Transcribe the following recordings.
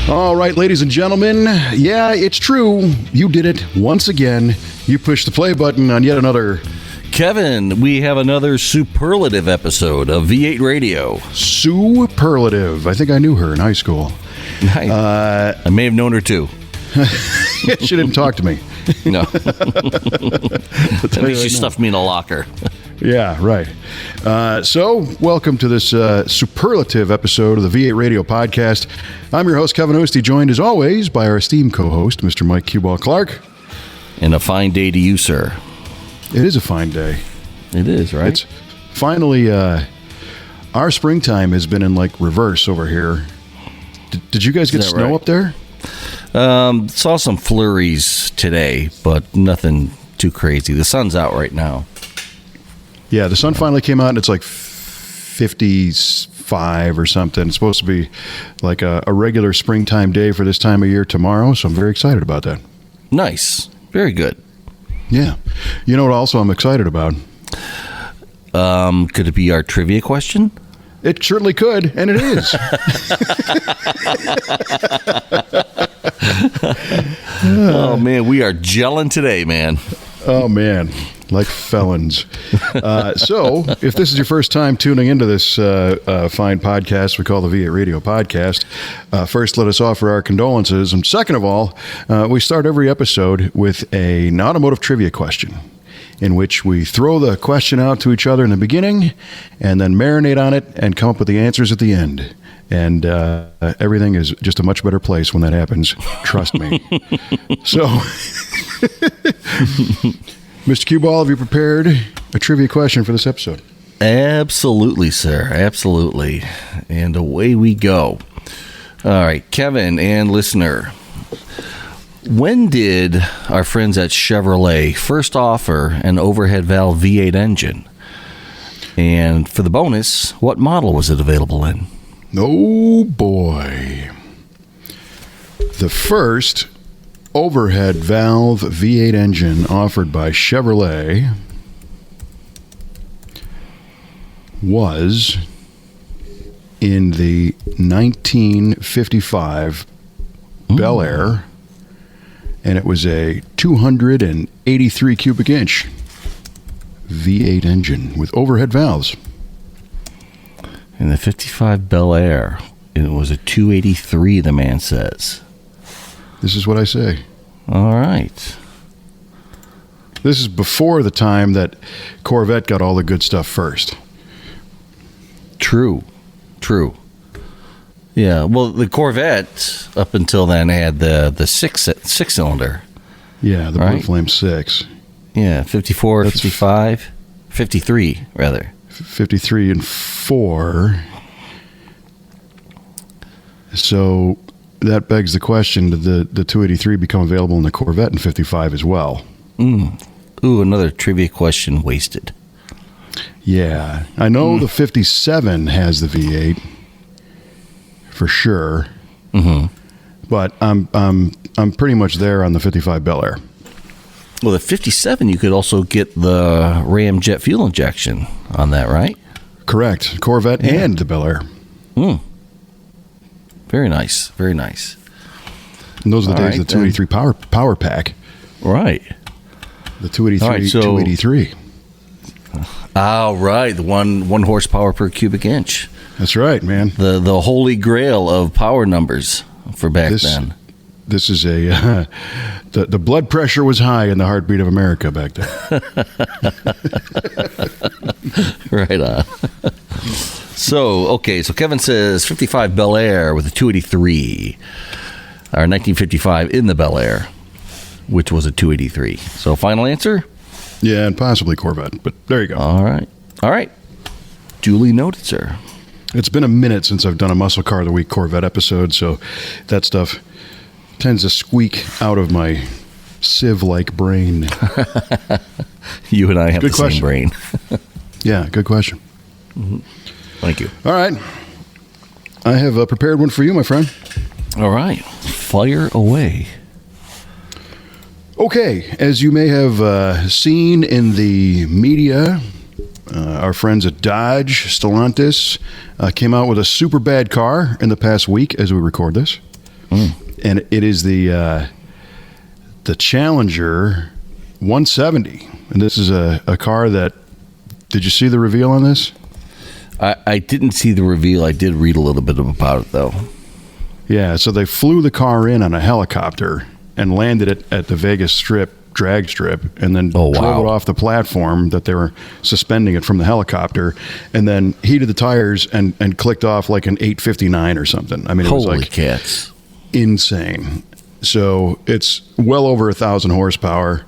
All right, ladies and gentlemen. Yeah, it's true. You did it once again. You pushed the play button on yet another... Kevin, we have another superlative episode of V8 Radio. Superlative. I think I knew her in high school. Nice. I may have known her too. She didn't talk to me. No. At least she stuffed me in a locker. Yeah, right. So, welcome to this superlative episode of the V8 Radio Podcast. I'm your host, Kevin Oosty, joined as always by our esteemed co-host, Mr. Mike Cuball Clark. And a fine day to you, sir. It is a fine day. It is, right? It's finally, our springtime has been in like reverse over here. Did you guys get snow right? up there? Saw some flurries today, but nothing too crazy. The sun's out right now. Yeah, the sun finally came out and it's like 55 or something. It's supposed to be like a regular springtime day for this time of year tomorrow, so I'm very excited about that. Nice. Very good. Yeah. You know what also I'm excited about? Could it be our trivia question? It certainly could, and it is. Oh, man, we are gelling today, man. Oh, man, like felons. So, if this is your first time tuning into this fine podcast we call the V8 Radio Podcast, first let us offer our condolences. And second of all, we start every episode with an automotive trivia question, in which we throw the question out to each other in the beginning and then marinate on it and come up with the answers at the end. And everything is just a much better place when that happens. Trust me. So, Mr. Cuball, have you prepared a trivia question for this episode? Absolutely, sir. Absolutely. And away we go. All right, Kevin and listener. When did our friends at Chevrolet first offer an overhead valve V8 engine? And for the bonus, what model was it available in? Oh, boy. The first overhead valve V8 engine offered by Chevrolet was in the 1955 Bel Air, and it was a 283 cubic inch V8 engine with overhead valves. In the 55 Bel Air, it was a 283, the man says. This is what I say. All right. This is before the time that Corvette got all the good stuff first. True. Yeah, well, the Corvette, up until then, had the six-cylinder. Yeah, the Blue Flame 6. Yeah, 54, That's 55, 53, rather. 53 and 4. So that begs the question, did the 283 become available in the Corvette in 55 as well? Ooh, another trivia question wasted. Yeah, I know the 57 has the V8 for sure. Mm-hmm. But I'm pretty much there on the 55 Bel Air. Well, the 57, you could also get the Ram jet fuel injection on that, right? Correct. Corvette and the Bel Air. Very nice. Very nice. And those are the days of the 283 power pack. Right. The 283, right, so, 283. Oh, right. The one horsepower per cubic inch. That's right, man. The holy grail of power numbers for back then. This is the blood pressure was high in the heartbeat of America back then. Right on. So Kevin says 55 Bel Air with a 283, or 1955 in the Bel Air, which was a 283. So final answer? Yeah, and possibly Corvette, but there you go. All right. Duly noted, sir. It's been a minute since I've done a Muscle Car of the Week Corvette episode, so that stuff tends to squeak out of my sieve-like brain. You and I have good the question. same brain. Yeah, good question. Mm-hmm. Thank you. All right. I have prepared one for you, my friend. All right. Fire away. Okay, as you may have seen in the media, our friends at Dodge Stellantis came out with a super bad car in the past week as we record this. and it is the Challenger 170. And this is a car that. Did you see the reveal on this? I didn't see the reveal. I did read a little bit about it, though. Yeah, so they flew the car in on a helicopter and landed it at the Vegas drag strip, and then drove it off the platform that they were suspending it from the helicopter, and then heated the tires and clicked off like an 859 or something. I mean, it was Holy like cats. Insane. So it's well over 1,000 horsepower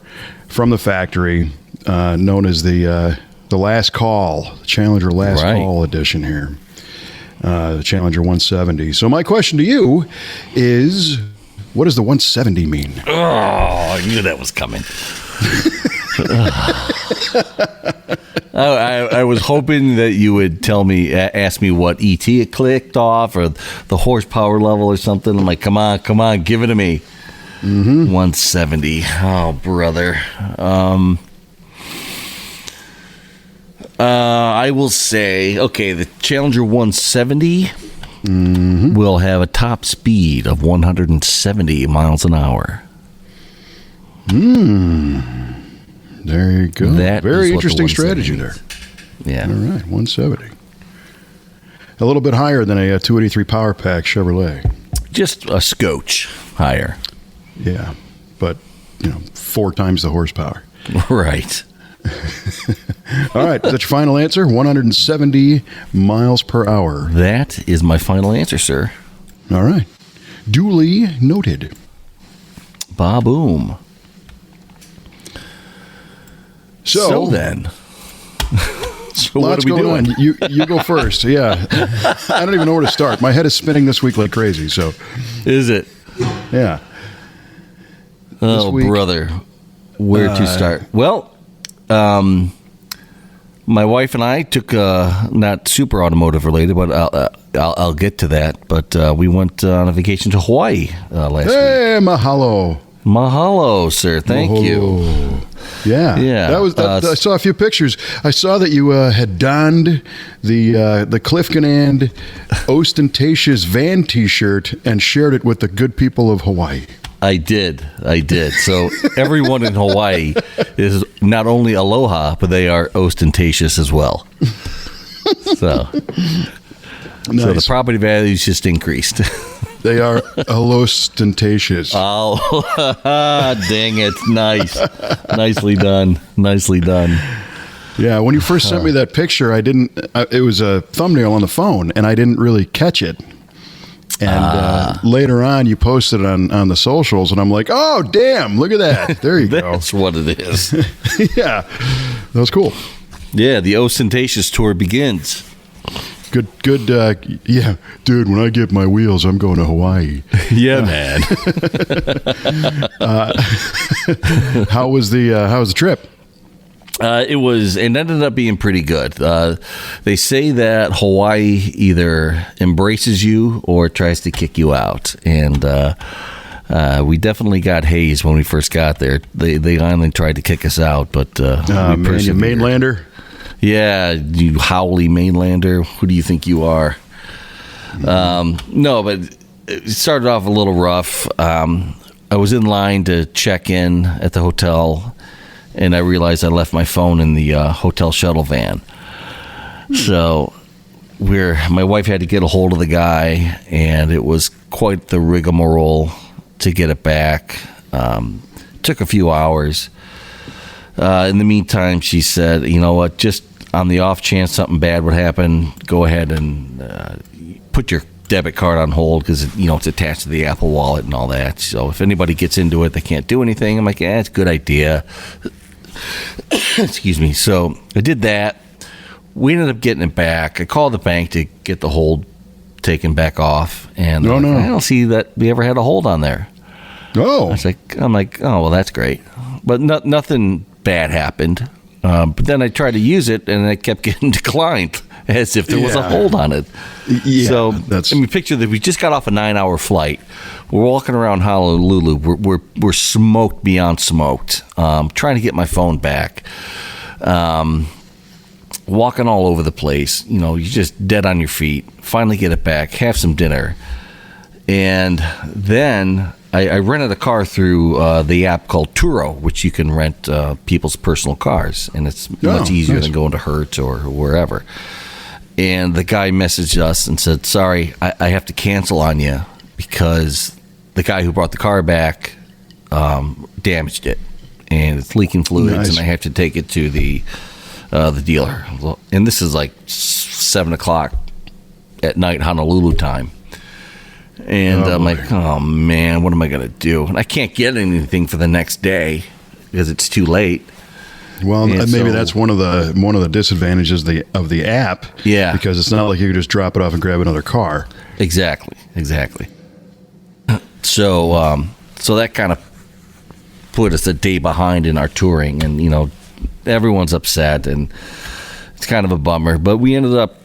from the factory, known as the Last Call, Challenger Last Call edition here. The Challenger 170. So my question to you is, what does the 170 mean? Oh, I knew that was coming. I was hoping that you would ask me what ET it clicked off or the horsepower level or something. I'm like, come on, give it to me. 170. Oh, brother. I will say, okay, the Challenger 170 will have a top speed of 170 miles an hour. There you go. That Very interesting strategy there. Yeah. All right, 170. A little bit higher than a 283 Power Pack Chevrolet. Just a scotch higher. Yeah, but 4 times the horsepower. Right. All right, is that your final answer? 170 miles per hour. That is my final answer, sir. All right. Duly noted. Ba-boom. So then. So what lots are we going doing? on. You go first. Yeah. I don't even know where to start. My head is spinning this week like crazy. So. Is it? Yeah. Oh, brother. Where to start? Well, my wife and I took not super automotive related, but I'll get to that. But we went on a vacation to Hawaii last week. Hey, mahalo. Mahalo, sir. Thank you. Yeah. Yeah. I saw a few pictures. I saw that you had donned the Clifton ostentatious van T-shirt and shared it with the good people of Hawaii. I did. So everyone in Hawaii is not only Aloha, but they are ostentatious as well. So the property values just increased. They are ostentatious. Oh, dang it. Nice. Nicely done. Yeah, when you first sent me that picture, it was a thumbnail on the phone, and I didn't really catch it. And later on, you posted it on the socials, and I'm like, oh, damn, look at that. There you go. That's what it is. Yeah, that was cool. Yeah, the ostentatious tour begins. Good. Yeah, dude, when I get my wheels, I'm going to Hawaii. Yeah, man. How was the trip? It ended up being pretty good. They say that Hawaii either embraces you or tries to kick you out. And we definitely got hazed when we first got there. They finally tried to kick us out, but we persevered. You mainlander? Yeah, you howly mainlander. Who do you think you are? No, but it started off a little rough. I was in line to check in at the hotel, and I realized I left my phone in the hotel shuttle van. So my wife had to get a hold of the guy, and it was quite the rigmarole to get it back. Took a few hours. In the meantime, she said, you know what, just on the off chance something bad would happen, go ahead and put your debit card on hold because it's attached to the Apple Wallet and all that. So if anybody gets into it, they can't do anything. I'm like, it's a good idea. Excuse me. So I did that. We ended up getting it back. I called the bank to get the hold taken back off, and I don't see that we ever had a hold on there. Oh, I'm like, oh well, that's great, but nothing bad happened. But then I tried to use it, and it kept getting declined as if there was a hold on it. Yeah, so picture that we just got off a 9-hour flight. We're walking around Honolulu. We're smoked beyond smoked. Trying to get my phone back. Walking all over the place. You're just dead on your feet. Finally get it back. Have some dinner. And then I rented a car through the app called Turo, which you can rent people's personal cars, and it's much easier than going to Hertz or wherever. And the guy messaged us and said, sorry, I have to cancel on you because the guy who brought the car back damaged it, and it's leaking fluids, and I have to take it to the dealer. And this is like 7 o'clock at night, Honolulu time. And I'm like, oh man, what am I going to do? And I can't get anything for the next day because it's too late. Well, and maybe that's one of the disadvantages of the app. Yeah, because it's not like you can just drop it off and grab another car. Exactly. So that kind of put us a day behind in our touring, and everyone's upset, and it's kind of a bummer. But we ended up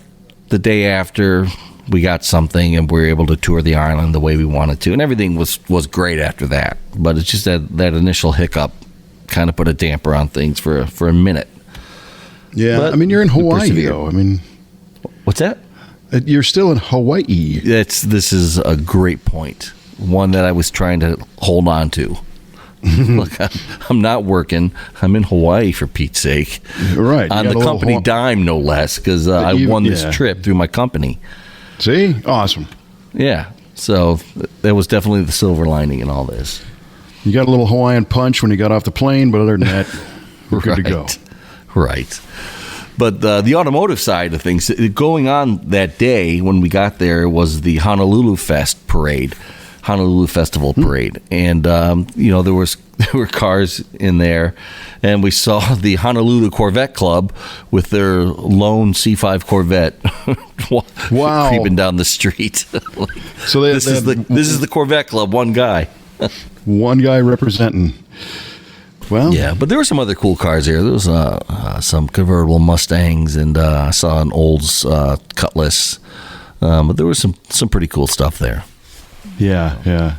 the day after. We got something, and we were able to tour the island the way we wanted to, and everything was great after that. But it's just that initial hiccup kind of put a damper on things for a minute. Yeah, but I mean, you're in Hawaii, though. I mean, what's that? You're still in Hawaii. This is a great point, one that I was trying to hold on to. Look, I'm not working. I'm in Hawaii, for Pete's sake. Right. On the company dime, no less, because I won this trip through my company. See? Awesome. Yeah. So that was definitely the silver lining in all this. You got a little Hawaiian punch when you got off the plane, but other than that, we're good to go. Right. But the automotive side of things, going on that day when we got there was the Honolulu Festival Parade. And, there were cars in there, and we saw the Honolulu Corvette Club with their lone C5 Corvette creeping down the street. So this is the Corvette Club, one guy. One guy representing. Well, yeah, but there were some other cool cars here. There was some convertible Mustangs, and I saw an Olds Cutlass. But there was some pretty cool stuff there. Yeah.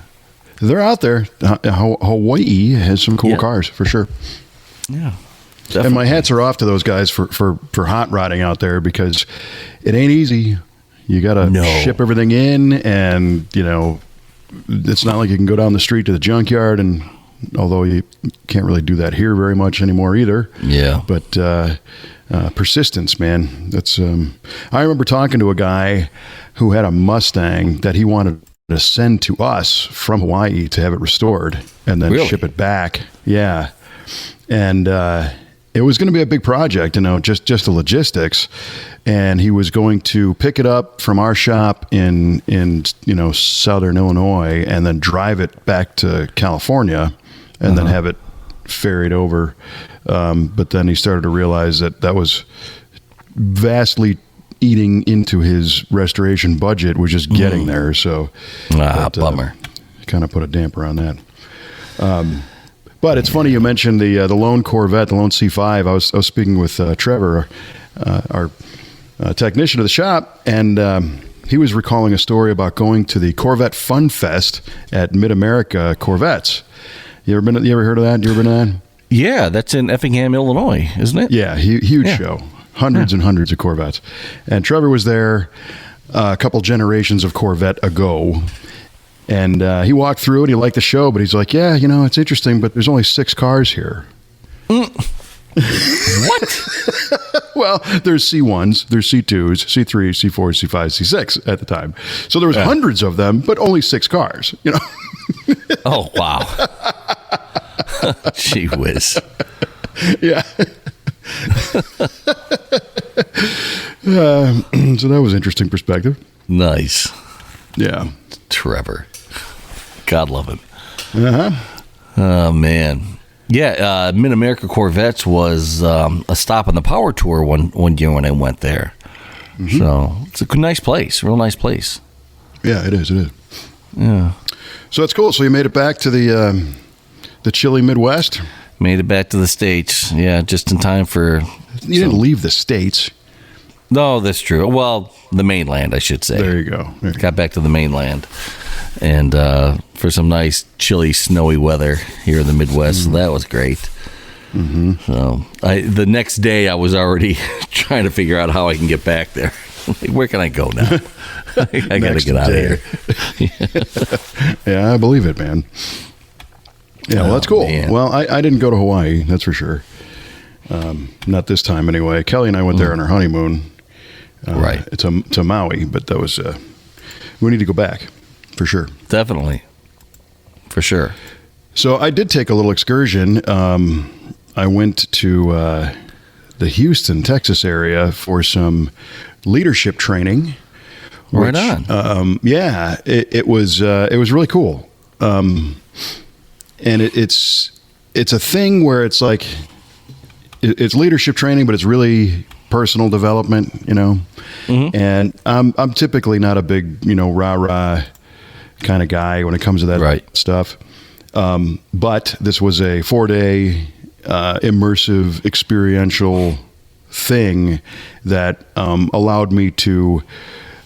They're out there. Hawaii has some cool cars, for sure. Yeah. Definitely. And my hats are off to those guys for hot rodding out there, because it ain't easy. You got to ship everything in, and, it's not like you can go down the street to the junkyard, and although you can't really do that here very much anymore either. Yeah. But persistence, man. That's I remember talking to a guy who had a Mustang that he wanted to send to us from Hawaii to have it restored and then ship it back. Yeah. And it was going to be a big project, just the logistics. And he was going to pick it up from our shop in Southern Illinois and then drive it back to California and then have it ferried over. But then he started to realize that was vastly eating into his restoration budget, was just getting there. So bummer. Kind of put a damper on that. But it's funny you mentioned the lone Corvette, the lone C5. I was speaking with Trevor, our technician of the shop, and he was recalling a story about going to the Corvette Fun Fest at Mid-America Corvettes. You ever heard of that? You ever been to that? Yeah, that's in Effingham, Illinois, isn't it? Yeah, huge show. Hundreds and hundreds of Corvettes. And Trevor was there a couple generations of Corvette ago. And he walked through it. He liked the show, but he's like, yeah, it's interesting, but there's only 6 cars here. What? Well, there's C1s, there's C2s, C3s, C4s, C5s, C6 at the time. So there was hundreds of them, but only 6 cars, Oh, wow. Gee whiz. Yeah. So that was interesting perspective. Nice. Yeah. Trevor. God love him. Uh-huh. Oh, man. Yeah, Mid-America Corvettes was a stop on the Power Tour one year when I went there. Mm-hmm. So it's a nice place, real nice place. Yeah, it is. Yeah. So that's cool. So you made it back to the chilly Midwest? Made it back to the States. Yeah, just in time for... You didn't leave the States. No, that's true. Well, the mainland, I should say. There you go. Got back to the mainland. And for some nice, chilly, snowy weather here in the Midwest. So that was great. Mm-hmm. So the next day, I was already trying to figure out how I can get back there. Where can I go now? I got to get out of here. Yeah, I believe it, man. Yeah, well, that's cool. Man. Well, I didn't go to Hawaii, that's for sure. Not this time, anyway. Kelly and I went there on our honeymoon. Right. To Maui, but that was... we need to go back, for sure. Definitely. For sure. So I did take a little excursion. I went to the Houston, Texas area for some leadership training. Right on. Yeah, it was really cool. And it's a thing where it's like it's leadership training, but it's really personal development, you know. Mm-hmm. And I'm typically not a big, rah-rah kind of guy when it comes to that stuff. But this was a 4-day immersive experiential thing that allowed me to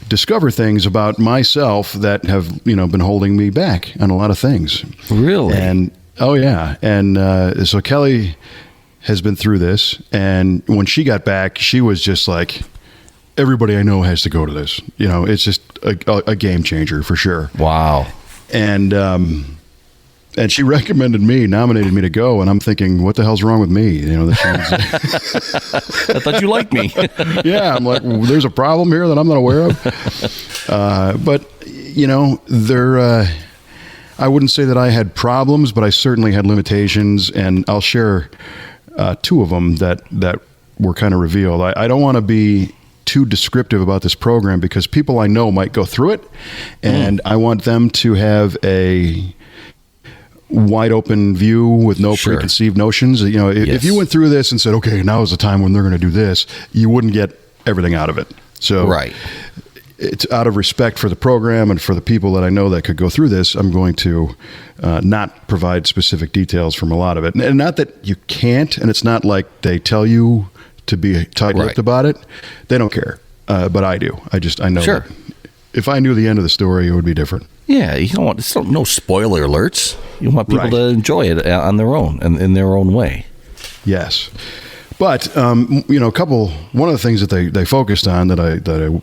discover things about myself that have been holding me back on a lot of things. Really? And oh yeah, and so Kelly has been through this, and when she got back, she was just like, everybody I know has to go to this. It's just a game changer for sure. Wow. And she nominated me to go, and I'm thinking, what the hell's wrong with me? I thought you liked me. Yeah, I'm like, there's a problem here that I'm not aware of. But I wouldn't say that I had problems, but I certainly had limitations, and I'll share 2 of them that were kind of revealed. I don't want to be too descriptive about this program because people I know might go through it, and I want them to have a wide open view with no preconceived notions. If you went through this and said, okay, now is the time when they're going to do this, you wouldn't get everything out of it. So it's out of respect for the program and for the people that I know that could go through this, I'm going to not provide specific details from a lot of it. And not that you can't, and it's not like they tell you to be tight-lipped about it. They don't care. But I do. I know that if I knew the end of the story, it would be different. Yeah, you don't want no spoiler alerts. You want people to enjoy it on their own and in their own way. Yes. But, one of the things that they focused on that I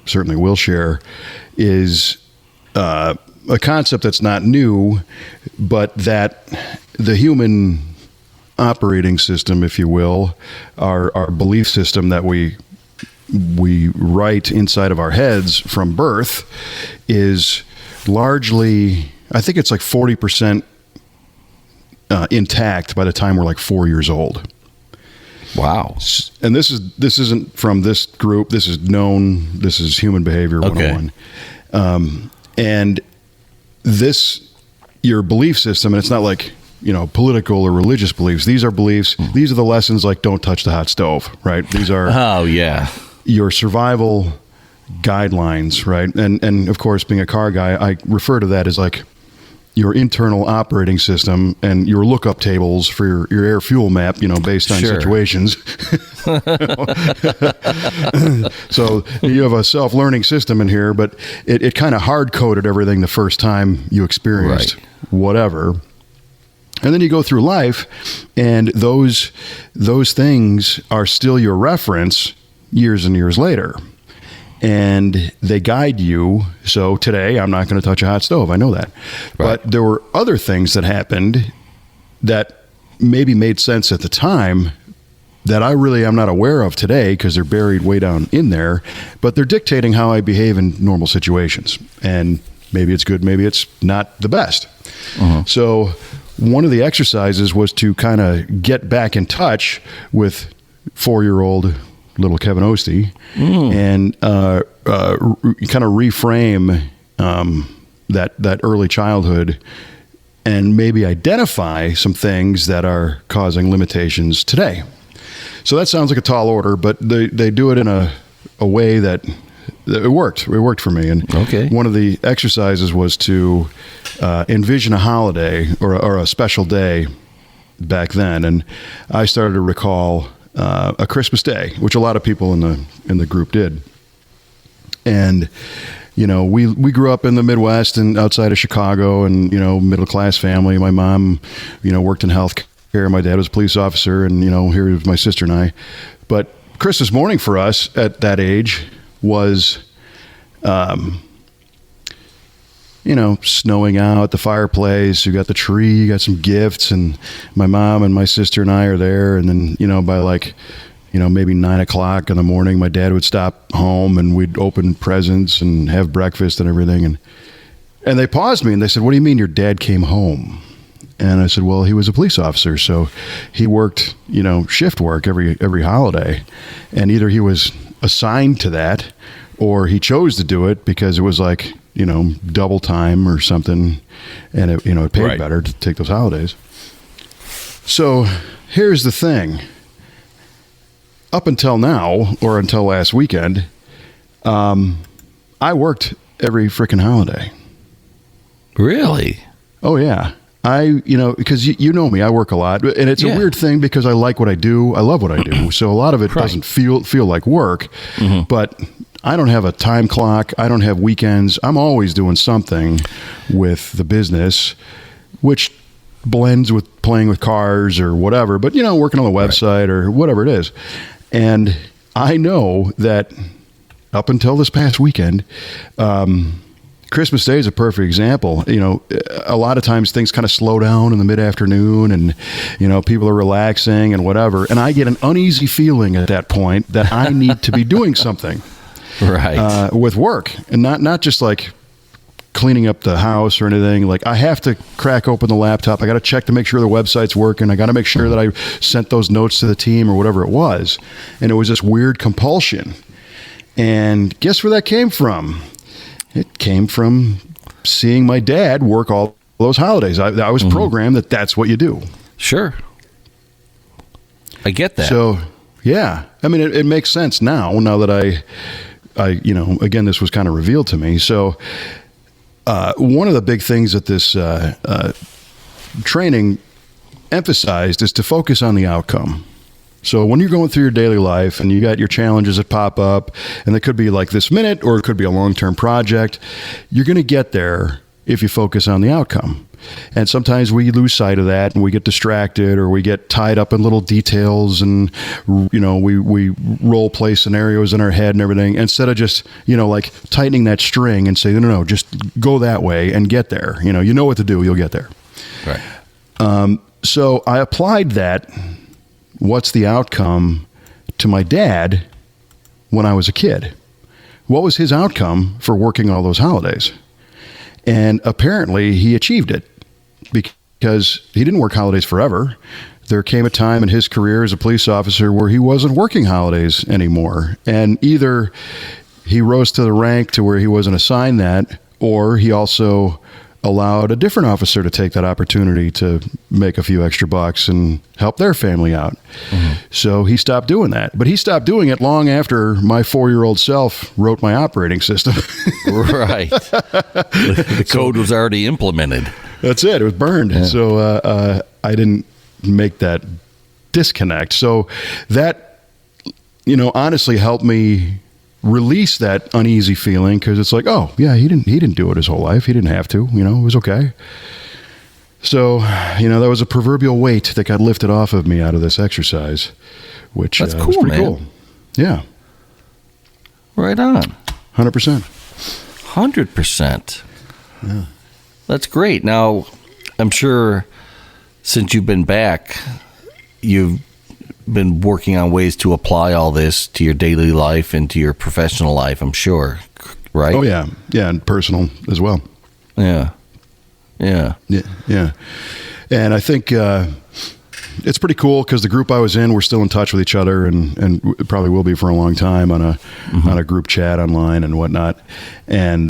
certainly will share is a concept that's not new, but that the human operating system, if you will, our belief system that we write inside of our heads from birth is largely, I think it's like 40% intact by the time we're like 4 years old. Wow. And this isn't from this group. This is known. This is Human Behavior 101. And your belief system, and it's not like, political or religious beliefs. These are beliefs. These are the lessons like don't touch the hot stove, right? These are your survival guidelines, right? And of course, being a car guy, I refer to that as like your internal operating system and your lookup tables for your air fuel map, based on situations. So you have a self-learning system in here, but it kind of hard-coded everything the first time you experienced whatever. And then you go through life, and those things are still your reference years and years later. And they guide you. So today, I'm not going to touch a hot stove. I know that. But there were other things that happened that maybe made sense at the time that I'm not aware of today because they're buried way down in there. But they're dictating how I behave in normal situations. And maybe it's good, maybe it's not the best. So one of the exercises was to kind of get back in touch with 4-year-old little Kevin Ostie and kind of reframe that early childhood and maybe identify some things that are causing limitations today. So that sounds like a tall order, but they do it in a way that it worked. It worked for me. And one of the exercises was to envision a holiday or a special day back then. And I started to recall a Christmas Day, which a lot of people in the group did. And, we grew up in the Midwest and outside of Chicago and, middle class family. My mom, worked in healthcare. My dad was a police officer and, here was my sister and I. But Christmas morning for us at that age was snowing out, the fireplace, you got the tree, you got some gifts, and my mom and my sister and I are there. And then, by maybe 9 o'clock in the morning, my dad would stop home and we'd open presents and have breakfast and everything. And they paused me and they said, "What do you mean your dad came home?" And I said, "Well, he was a police officer, so he worked, shift work every holiday. And either he was assigned to that or he chose to do it because it was like, double time or something, and it paid Right. better to take those holidays." So here's the thing. Up until now, or until last weekend, I worked every freaking holiday. Really? Oh yeah. Because you know me, I work a lot, and it's a weird thing because I like what I do. I love what I do. So a lot of it doesn't feel like work, but I don't have a time clock. I don't have weekends. I'm always doing something with the business, which blends with playing with cars or whatever, but working on the website or whatever it is. And I know that up until this past weekend, Christmas Day is a perfect example. A lot of times things kind of slow down in the mid-afternoon and, people are relaxing and whatever. And I get an uneasy feeling at that point that I need to be doing something with work, and not just like cleaning up the house or anything. Like I have to crack open the laptop. I got to check to make sure the website's working. I got to make sure that I sent those notes to the team or whatever it was. And it was this weird compulsion. And guess where that came from? It came from seeing my dad work all those holidays. I was programmed that's what you do. Sure. I get that. So, yeah. I mean, it makes sense now that I again, this was kind of revealed to me. So, one of the big things that this training emphasized is to focus on the outcome. So when you're going through your daily life and you got your challenges that pop up, and they could be like this minute or it could be a long-term project, you're going to get there if you focus on the outcome. And sometimes we lose sight of that and we get distracted or we get tied up in little details and, we role play scenarios in our head and everything instead of just, like tightening that string and say, no, just go that way and get there. You know what to do. You'll get there. Right. So I applied that. What's the outcome to my dad when I was a kid? What was his outcome for working all those holidays? And apparently he achieved it because he didn't work holidays forever. There came a time in his career as a police officer where he wasn't working holidays anymore. And either he rose to the rank to where he wasn't assigned that, or he also allowed a different officer to take that opportunity to make a few extra bucks and help their family out. So he stopped doing that. But he stopped doing it long after my 4-year-old self wrote my operating system. Right. The code was already implemented. That's it. It was burned. Yeah. So I didn't make that disconnect. So that, honestly helped me release that uneasy feeling, because it's like, oh yeah, he didn't do it his whole life. He didn't have to, it was okay. So, there was a proverbial weight that got lifted off of me out of this exercise, which that's cool, was pretty man. cool. Yeah. Right on. 100%. 100%. Yeah. That's great. Now, I'm sure since you've been back, you've been working on ways to apply all this to your daily life and to your professional life, I'm sure, right? Oh yeah. Yeah. And personal as well. Yeah. Yeah. Yeah. Yeah. And I think, it's pretty cool because the group I was in, we're still in touch with each other and probably will be for a long time on a group chat online and whatnot. And,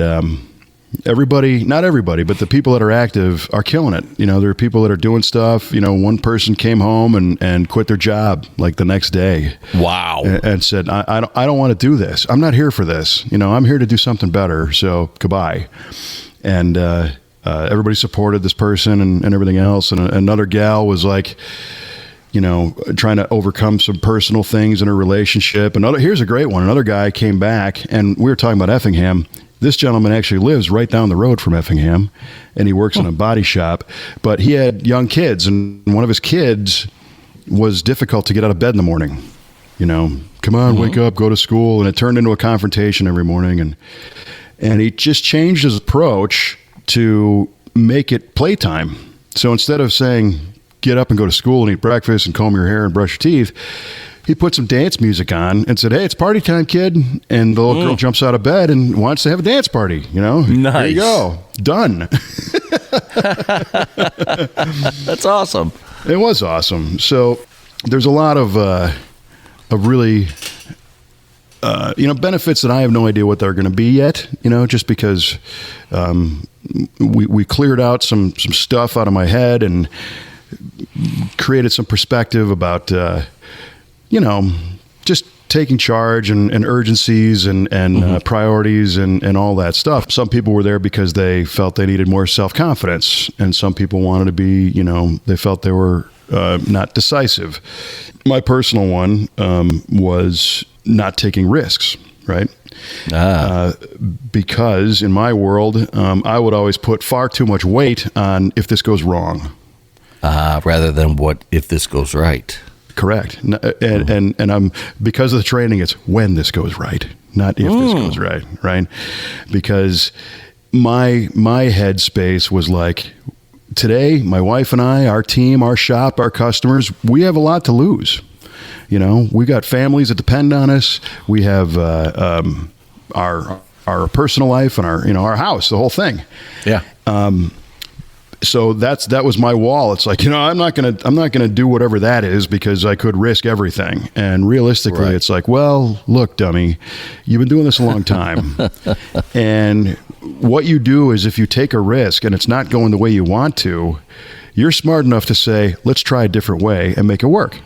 not everybody, but the people that are active are killing it. There are people that are doing stuff. One person came home and quit their job like the next day. Wow. And said, I don't want to do this. I'm not here for this. I'm here to do something better. So goodbye. And, everybody supported this person and everything else. And another gal was like, trying to overcome some personal things in her relationship. Here's a great one. Another guy came back and we were talking about Effingham. This gentleman actually lives right down the road from Effingham, and he works in a body shop, but he had young kids, and one of his kids was difficult to get out of bed in the morning. Come on, wake up, go to school. And it turned into a confrontation every morning. And he just changed his approach to make it playtime. So instead of saying, get up and go to school and eat breakfast and comb your hair and brush your teeth, he put some dance music on and said, hey, it's party time, kid. And the little girl jumps out of bed and wants to have a dance party, Nice. There you go. Done. That's awesome. It was awesome. So there's a lot of really, benefits that I have no idea what they're going to be yet, just because we cleared out some stuff out of my head and created some perspective about, just taking charge and urgencies and priorities and all that stuff. Some people were there because they felt they needed more self-confidence, and some people wanted to be, they felt they were not decisive. My personal one was not taking risks, right? Because in my world, I would always put far too much weight on if this goes wrong. Rather than what if this goes right. Correct. And I'm, because of the training, it's when this goes right, not if this goes right? Because my headspace was like, today, my wife and I, our team, our shop, our customers, we have a lot to lose. We got families that depend on us. We have our personal life and our house, the whole thing. Yeah. So that was my wall. It's like, I'm not gonna do whatever that is because I could risk everything. And realistically, It's like, well, look, dummy, you've been doing this a long time. And what you do is if you take a risk and it's not going the way you want to, you're smart enough to say, let's try a different way and make it work.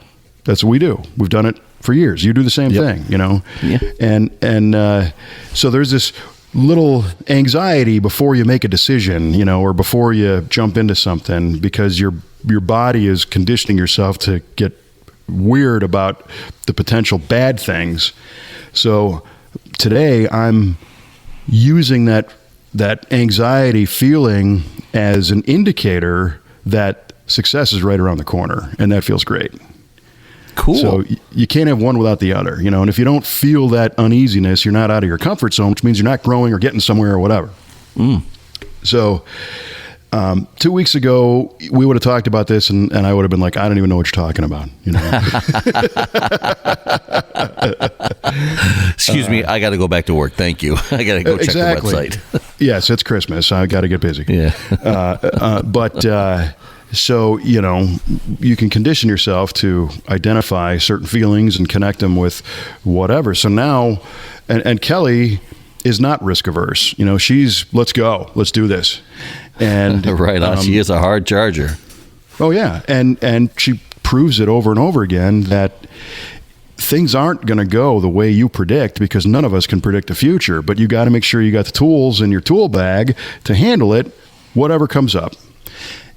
That's what we do. We've done it for years. You do the same thing, Yeah. And so there's this little anxiety before you make a decision, or before you jump into something, because your body is conditioning yourself to get weird about the potential bad things. So today I'm using that anxiety feeling as an indicator that success is right around the corner, and that feels great. Cool. So you can't have one without the other, and if you don't feel that uneasiness, you're not out of your comfort zone, which means you're not growing or getting somewhere or whatever. So 2 weeks ago, we would have talked about this, and I would have been like, I don't even know what you're talking about. Excuse me, I got to go back to work. Thank you. I got to go check the website. Yes, it's Christmas. I got to get busy. Yeah. So, you can condition yourself to identify certain feelings and connect them with whatever. So now, and Kelly is not risk averse. She's, let's go, let's do this. And right on. She is a hard charger. Oh yeah. And she proves it over and over again that things aren't going to go the way you predict, because none of us can predict the future, but you got to make sure you got the tools in your tool bag to handle it, whatever comes up.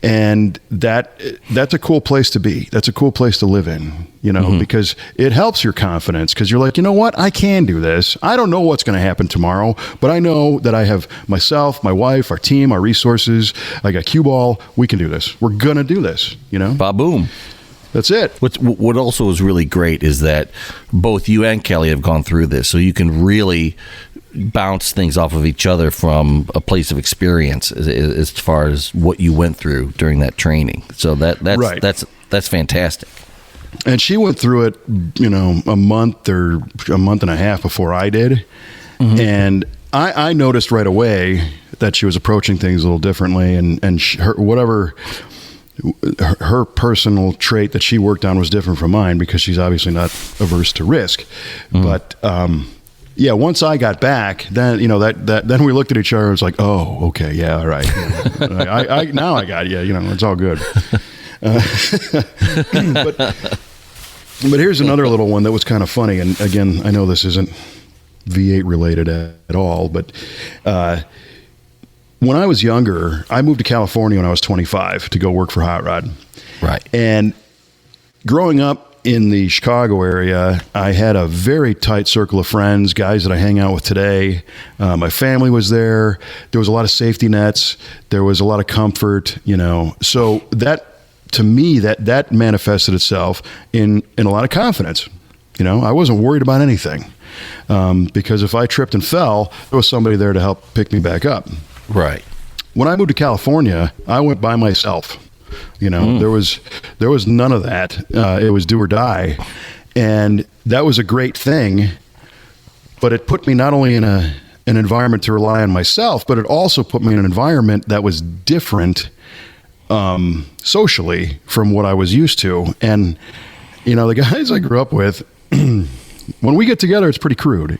And that's a cool place to be. That's a cool place to live in, because it helps your confidence, because you're like, you know what? I can do this. I don't know what's going to happen tomorrow, but I know that I have myself, my wife, our team, our resources. I got cue ball. We can do this. We're going to do this, Ba-boom. That's it. What also is really great is that both you and Kelly have gone through this, so you can really bounce things off of each other from a place of experience as far as what you went through during that training. So that's fantastic. And she went through it, a month or a month and a half before I did. And I noticed right away that she was approaching things a little differently, and her personal trait that she worked on was different from mine, because she's obviously not averse to risk. But yeah, once I got back, then then we looked at each other and was like, oh, okay, yeah, all right. I now I got you. It's all good. But here's another little one that was kind of funny. And again, I know this isn't V8 related at all, but when I was younger, I moved to California when I was 25 to go work for Hot Rod. Right. And growing up in the Chicago area, I had a very tight circle of friends, guys that I hang out with today. My family was there. There was a lot of safety nets. There was a lot of comfort, So that, to me, that manifested itself in a lot of confidence. I wasn't worried about anything. because if I tripped and fell, there was somebody there to help pick me back up. Right. When I moved to California, I went by myself. There was none of that. It was do or die, and that was a great thing. But it put me not only in an environment to rely on myself, but it also put me in an environment that was different socially from what I was used to. And the guys I grew up with, when we get together, it's pretty crude,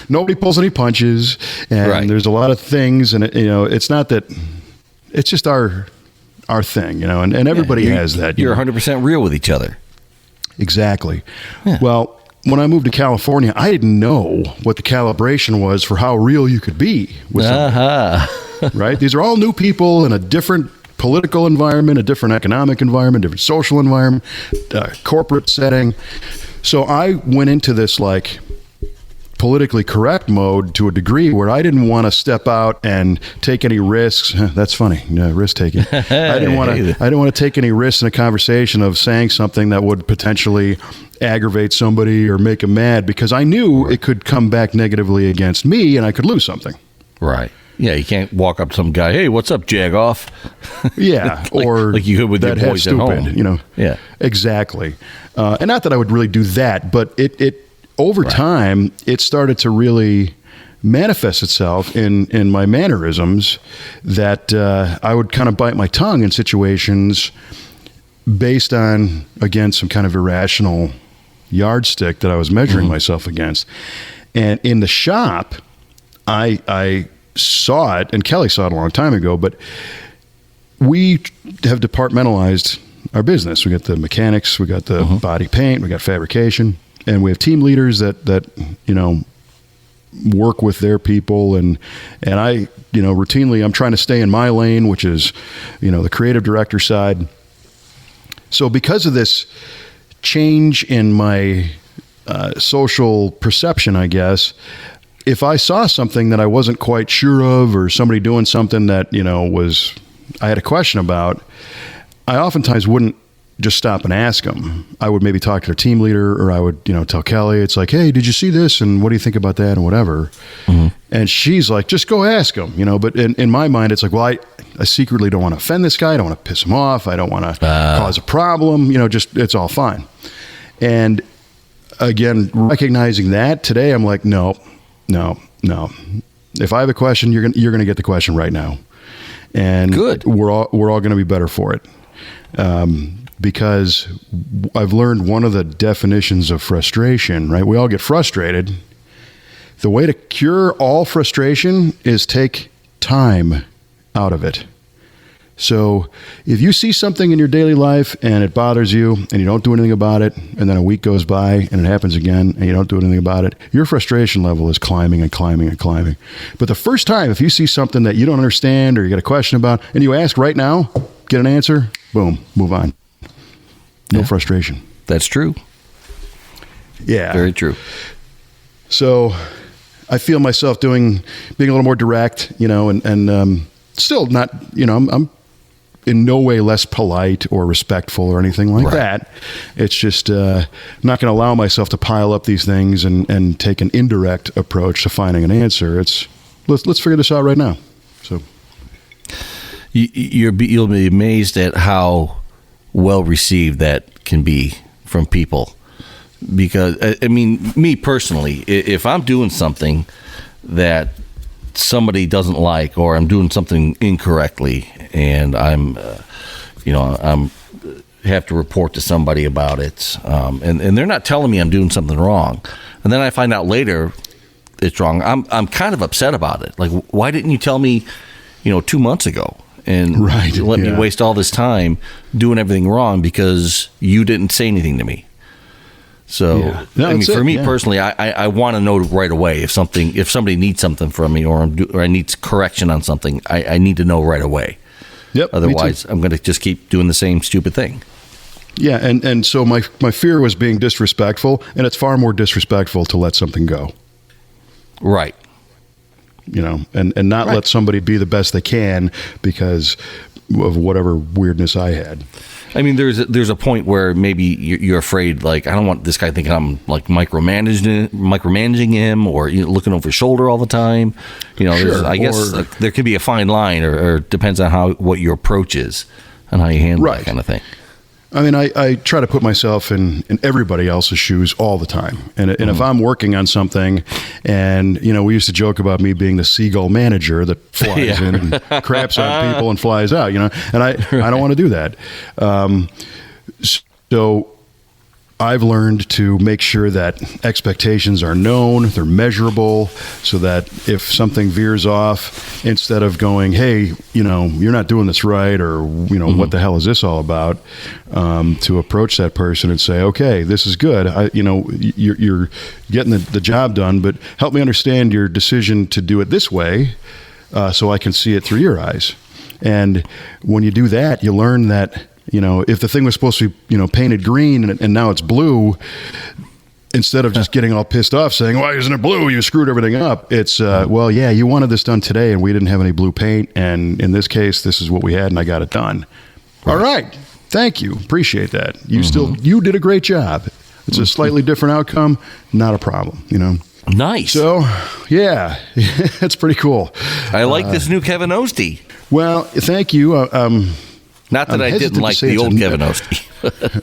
Nobody pulls any punches, and right. There's a lot of things, and it's not that, it's just our thing, and everybody has that. You're 100% real with each other. Exactly. Yeah. Well, when I moved to California, I didn't know what the calibration was for how real you could be with somebody, right? These are all new people in a different political environment, a different economic environment, different social environment, corporate setting. So I went into this like politically correct mode to a degree where I didn't want to step out and take any risks. That's funny, risk taking. I didn't want to take any risks in a conversation of saying something that would potentially aggravate somebody or make them mad, because I knew it could come back negatively against me and I could lose something. Right. Yeah, you can't walk up to some guy, hey, what's up, Jagoff? Yeah, like you could with your boys at home. Yeah, exactly. And not that I would really do that, but it over time, it started to really manifest itself in my mannerisms, that I would kind of bite my tongue in situations based on, again, some kind of irrational yardstick that I was measuring myself against. And in the shop, I saw it, and Kelly saw it a long time ago, but we have departmentalized our business. We got the mechanics, we got the body paint, we got fabrication, and we have team leaders that work with their people, and I routinely I'm trying to stay in my lane, which is the creative director side. So because of this change in my social perception, I guess, if I saw something that I wasn't quite sure of, or somebody doing something that, I had a question about, I oftentimes wouldn't just stop and ask them. I would maybe talk to their team leader, or I would, tell Kelly, it's like, hey, did you see this? And what do you think about that? And whatever. And she's like, just go ask him, but in my mind, it's like, well, I secretly don't want to offend this guy. I don't want to piss him off. I don't want to cause a problem, just, it's all fine. And again, recognizing that today, I'm like, no. If I have a question, you're going to get the question right now, and good. We're all going to be better for it, because I've learned one of the definitions of frustration. Right, we all get frustrated. The way to cure all frustration is take time out of it. So if you see something in your daily life and it bothers you and you don't do anything about it, and then a week goes by and it happens again and you don't do anything about it, your frustration level is climbing and climbing and climbing. But the first time, if you see something that you don't understand or you got a question about and you ask right now, get an answer, boom, move on. No frustration. That's true. Yeah. Very true. So I feel myself being a little more direct, and still not, I'm in no way less polite or respectful or anything like that. It's just not going to allow myself to pile up these things and take an indirect approach to finding an answer. It's let's figure this out right now. So you'll be amazed at how well received that can be from people. Because I mean, me personally, if I'm doing something that somebody doesn't like, or I'm doing something incorrectly, and I'm have to report to somebody about it, and they're not telling me I'm doing something wrong, and then I find out later it's wrong, I'm kind of upset about it. Like, why didn't you tell me 2 months ago, and let me waste all this time doing everything wrong because you didn't say anything to me? So, for me personally, I want to know right away if somebody needs something from me, or I need correction on something. I need to know right away. Yep. Otherwise, I'm going to just keep doing the same stupid thing. Yeah, and so my fear was being disrespectful, and it's far more disrespectful to let something go. Right. And not let somebody be the best they can, because whatever weirdness I had. I mean, there's a point where maybe you're afraid, like, I don't want this guy thinking I'm like micromanaging him, or looking over his shoulder all the time. Sure. I guess there could be a fine line, or depends on what your approach is and how you handle that kind of thing. I mean, I try to put myself in everybody else's shoes all the time. And if I'm working on something, and, we used to joke about me being the seagull manager that flies in and craps on people and flies out, and I don't want to do that. So I've learned to make sure that expectations are known, they're measurable, so that if something veers off, instead of going, hey, you're not doing this right, or, what the hell is this all about, to approach that person and say, okay, this is good. You're getting the job done, but help me understand your decision to do it this way, so I can see it through your eyes. And when you do that, you learn that, if the thing was supposed to be, painted green and now it's blue, instead of just getting all pissed off saying, why isn't it blue? You screwed everything up. It's, well, yeah, you wanted this done today and we didn't have any blue paint. And in this case, this is what we had and I got it done. Right. All right. Thank you. Appreciate that. You did a great job. It's a slightly different outcome. Not a problem, Nice. So, yeah, it's pretty cool. I like this new Kevin Ostie. Well, thank you. Not that I didn't like the old Kevin Ostie.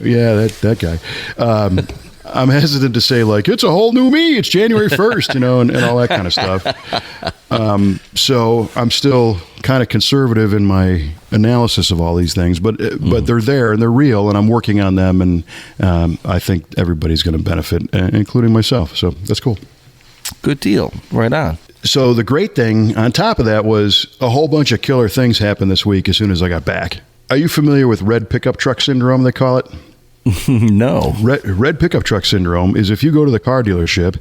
Yeah, that guy. I'm hesitant to say, like, it's a whole new me. It's January 1st, and all that kind of stuff. So I'm still kind of conservative in my analysis of all these things, but they're there and they're real, and I'm working on them, and I think everybody's going to benefit, including myself. So that's cool. Good deal. Right on. So the great thing on top of that was a whole bunch of killer things happened this week as soon as I got back. Are you familiar with red pickup truck syndrome, they call it? No. Red pickup truck syndrome is if you go to the car dealership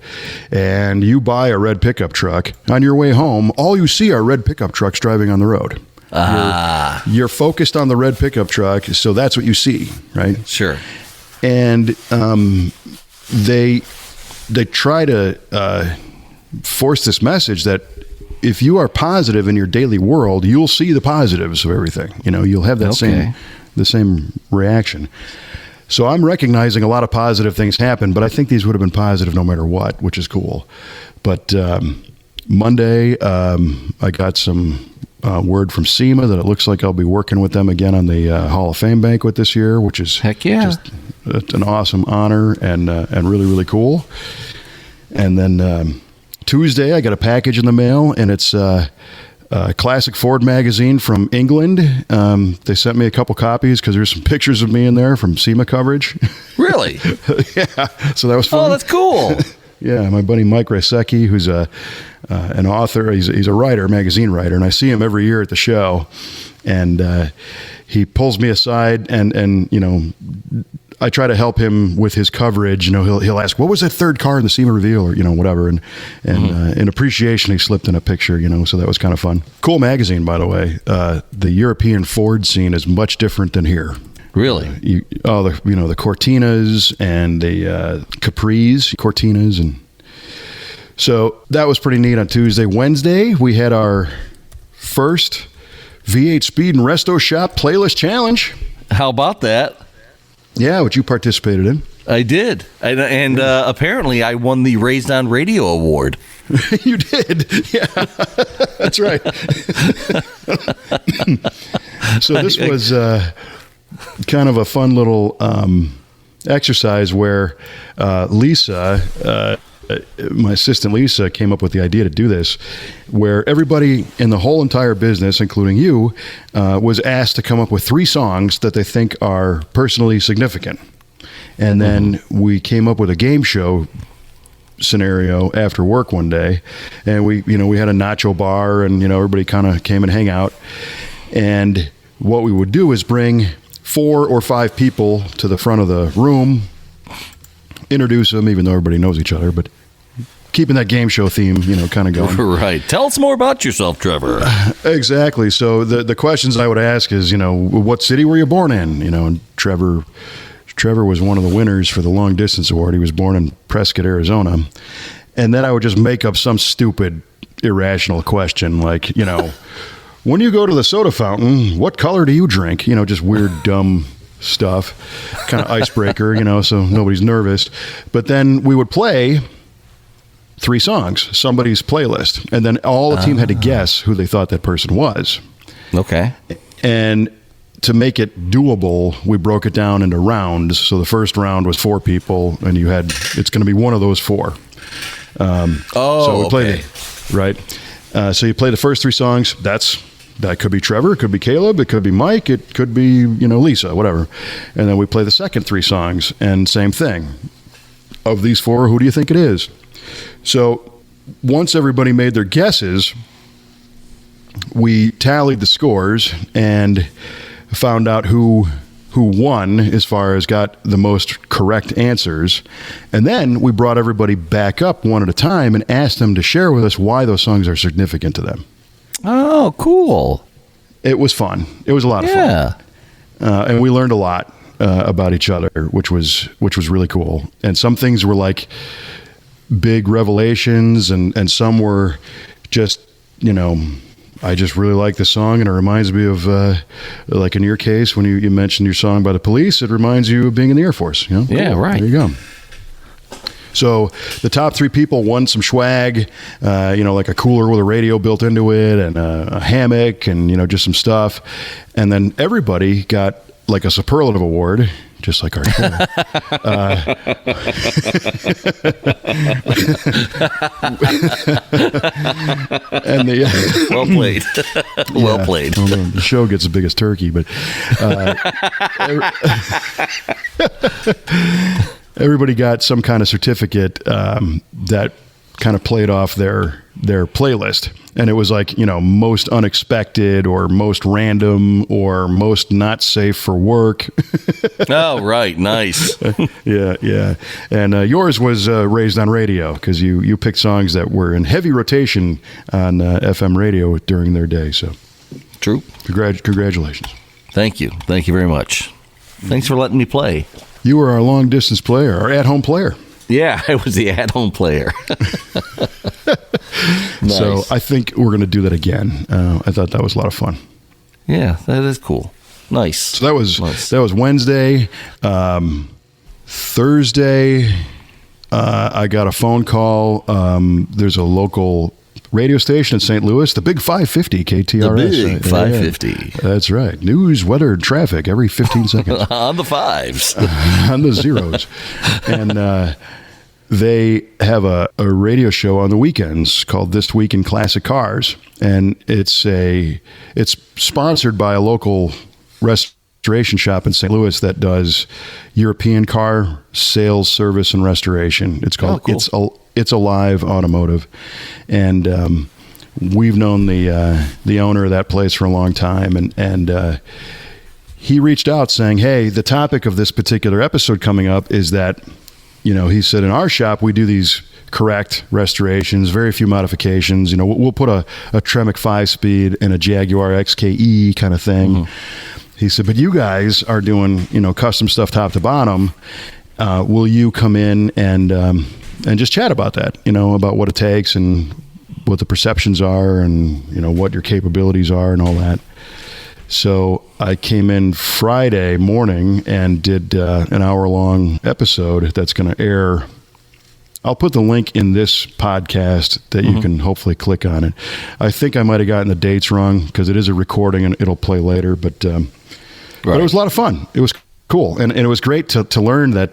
and you buy a red pickup truck, on your way home, all you see are red pickup trucks driving on the road. You're focused on the red pickup truck, so that's what you see, right? Sure. And they try to force this message that if you are positive in your daily world, you'll see the positives of everything. You'll have that same reaction. So I'm recognizing a lot of positive things happen, but I think these would have been positive no matter what, which is cool. But Monday, I got some word from SEMA that it looks like I'll be working with them again on the Hall of Fame banquet this year, which is just an awesome honor and really, really cool. And then Tuesday, I got a package in the mail, and it's a classic Ford magazine from England. They sent me a couple copies because there's some pictures of me in there from SEMA coverage. Really? Yeah. So that was fun. Oh, that's cool. Yeah, my buddy Mike Rysecki, who's an author. He's a writer, magazine writer, and I see him every year at the show. And he pulls me aside, and I try to help him with his coverage. He'll ask, what was that third car in the SEMA reveal, or whatever. And in appreciation, he slipped in a picture. So that was kind of fun. Cool magazine, by the way. The European Ford scene is much different than here. Really? The Cortinas and the Cortinas, and so that was pretty neat on Tuesday. Wednesday, we had our first V8 Speed and Resto Shop Playlist Challenge. How about that? Yeah, which you participated in. I did. And apparently I won the Raised on Radio Award. You did. Yeah, that's right. So this was kind of a fun little exercise where Lisa, my assistant Lisa, came up with the idea to do this, where everybody in the whole entire business, including you, was asked to come up with 3 songs that they think are personally significant. And then we came up with a game show scenario after work one day, and we had a nacho bar, and everybody kind of came and hang out. And what we would do is bring 4 or 5 people to the front of the room, introduce them, even though everybody knows each other, but keeping that game show theme, kind of going. Right. Tell us more about yourself, Trevor. Exactly. So the questions I would ask is, what city were you born in? And Trevor was one of the winners for the long distance award. He was born in Prescott, Arizona. And then I would just make up some stupid, irrational question like, when you go to the soda fountain, what color do you drink? Just weird, dumb stuff, kind of icebreaker, so nobody's nervous. But then we would play 3 songs, somebody's playlist, and then all the team had to guess who they thought that person was. Okay. And to make it doable, we broke it down into rounds. So the first round was 4 people, and it's going to be one of those 4. So we played it, right? So you play the first 3 songs. That could be Trevor, it could be Caleb, it could be Mike, it could be Lisa, whatever. And then we play the second 3 songs, and same thing. Of these 4, who do you think it is? So once everybody made their guesses, we tallied the scores and found out who won as far as got the most correct answers. And then we brought everybody back up one at a time and asked them to share with us why those songs are significant to them. Oh, cool. It was fun. It was a lot of fun. And we learned a lot about each other, which was really cool. And some things were like big revelations, and some were just, I just really like the song, and it reminds me of, like in your case, when you mentioned your song by the Police, it reminds you of being in the Air Force. Yeah, cool. right. There you go. So the top 3 people won some swag, like a cooler with a radio built into it, and a hammock, and just some stuff. And then everybody got like a superlative award, just like our show. And well played. Well played. The show gets the biggest turkey, but everybody got some kind of certificate that kind of played off their playlist. And it was like, most unexpected, or most random, or most not safe for work. Oh, right. Nice. Yeah. And yours was Raised on Radio, because you picked songs that were in heavy rotation on FM radio during their day. So true. Congratulations. Thank you. Thank you very much. Thanks for letting me play. You were our long distance player, our at home player. Yeah, I was the at home player. Nice. So I think we're going to do that again. I thought that was a lot of fun. Yeah, that is cool. Nice. So that was Wednesday. Thursday, I got a phone call. There's a local radio station in St. Louis, the Big 550 KTRS. The Big 550. Yeah. That's right. News, weather, and traffic every 15 seconds. On the 5s. On the zeros. And they have a radio show on the weekends called This Week in Classic Cars. And it's sponsored by a local restoration shop in St. Louis that does European car sales, service, and restoration. It's called It's Alive Automotive. And we've known the owner of that place for a long time. And he reached out saying, hey, the topic of this particular episode coming up is that, he said, in our shop, we do these correct restorations, very few modifications. We'll put a Tremec 5-speed in a Jaguar XKE kind of thing. Mm-hmm. He said, but you guys are doing, custom stuff top to bottom. Will you come in and just chat about that, about what it takes and what the perceptions are and, what your capabilities are and all that. So I came in Friday morning and did an hour-long episode that's going to air. I'll put the link in this podcast that you can hopefully click on it. I think I might have gotten the dates wrong because it is a recording and it'll play later. But it was a lot of fun. It was cool. And it was great to learn that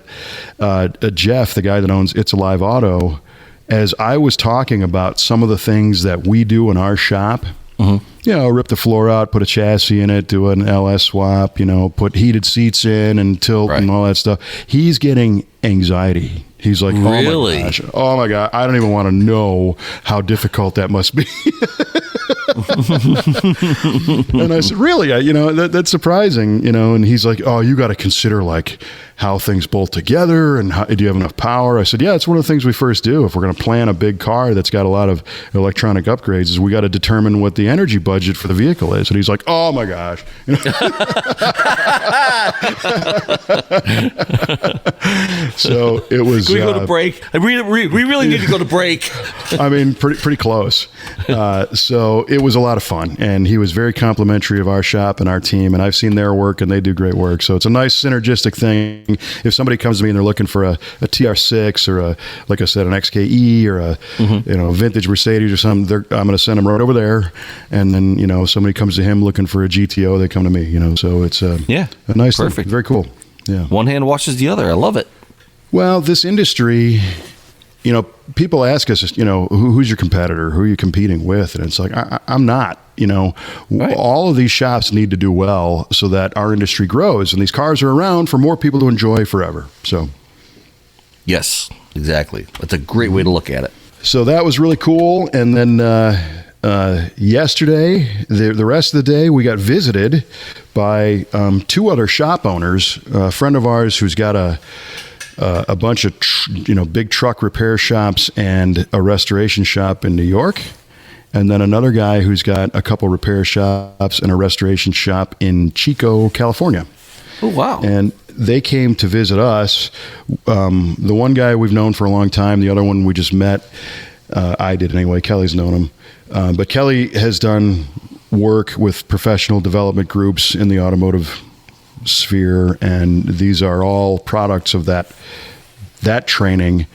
Jeff, the guy that owns It's Alive Auto, as I was talking about some of the things that we do in our shop, rip the floor out, put a chassis in it, do an LS swap, put heated seats in and tilt and all that stuff. He's getting anxiety. He's like, really? Oh my God, I don't even want to know how difficult that must be. And I said, really? That's surprising, and he's like, oh, you got to consider like how things bolt together and do you have enough power? I said, yeah, it's one of the things we first do. If we're going to plan a big car that's got a lot of electronic upgrades, is we got to determine what the energy budget for the vehicle is. And he's like, oh my gosh. So it was. Can we go to break? We really need to go to break. I mean, pretty close. So so it was a lot of fun, and he was very complimentary of our shop and our team, and I've seen their work, and they do great work. So it's a nice synergistic thing. If somebody comes to me and they're looking for a TR6 or like I said, an XKE or a vintage Mercedes or something, I'm going to send them right over there. And then, if somebody comes to him looking for a GTO, they come to me, So it's a nice perfect thing. Very cool. Yeah. One hand washes the other. I love it. Well, this industry, people ask us, who's your competitor? Who are you competing with? And it's like, I'm not. Right. All of these shops need to do well so that our industry grows, and these cars are around for more people to enjoy forever. So, yes, exactly. That's a great way to look at it. So that was really cool. And then yesterday, the rest of the day, we got visited by two other shop owners. A friend of ours who's got a bunch of big truck repair shops and a restoration shop in New York, and then another guy who's got a couple repair shops and a restoration shop in Chico, California. Oh, wow. And they came to visit us. The one guy we've known for a long time, the other one we just met. I did anyway. Kelly's known him. But Kelly has done work with professional development groups in the automotive sphere, and these are all products of that training.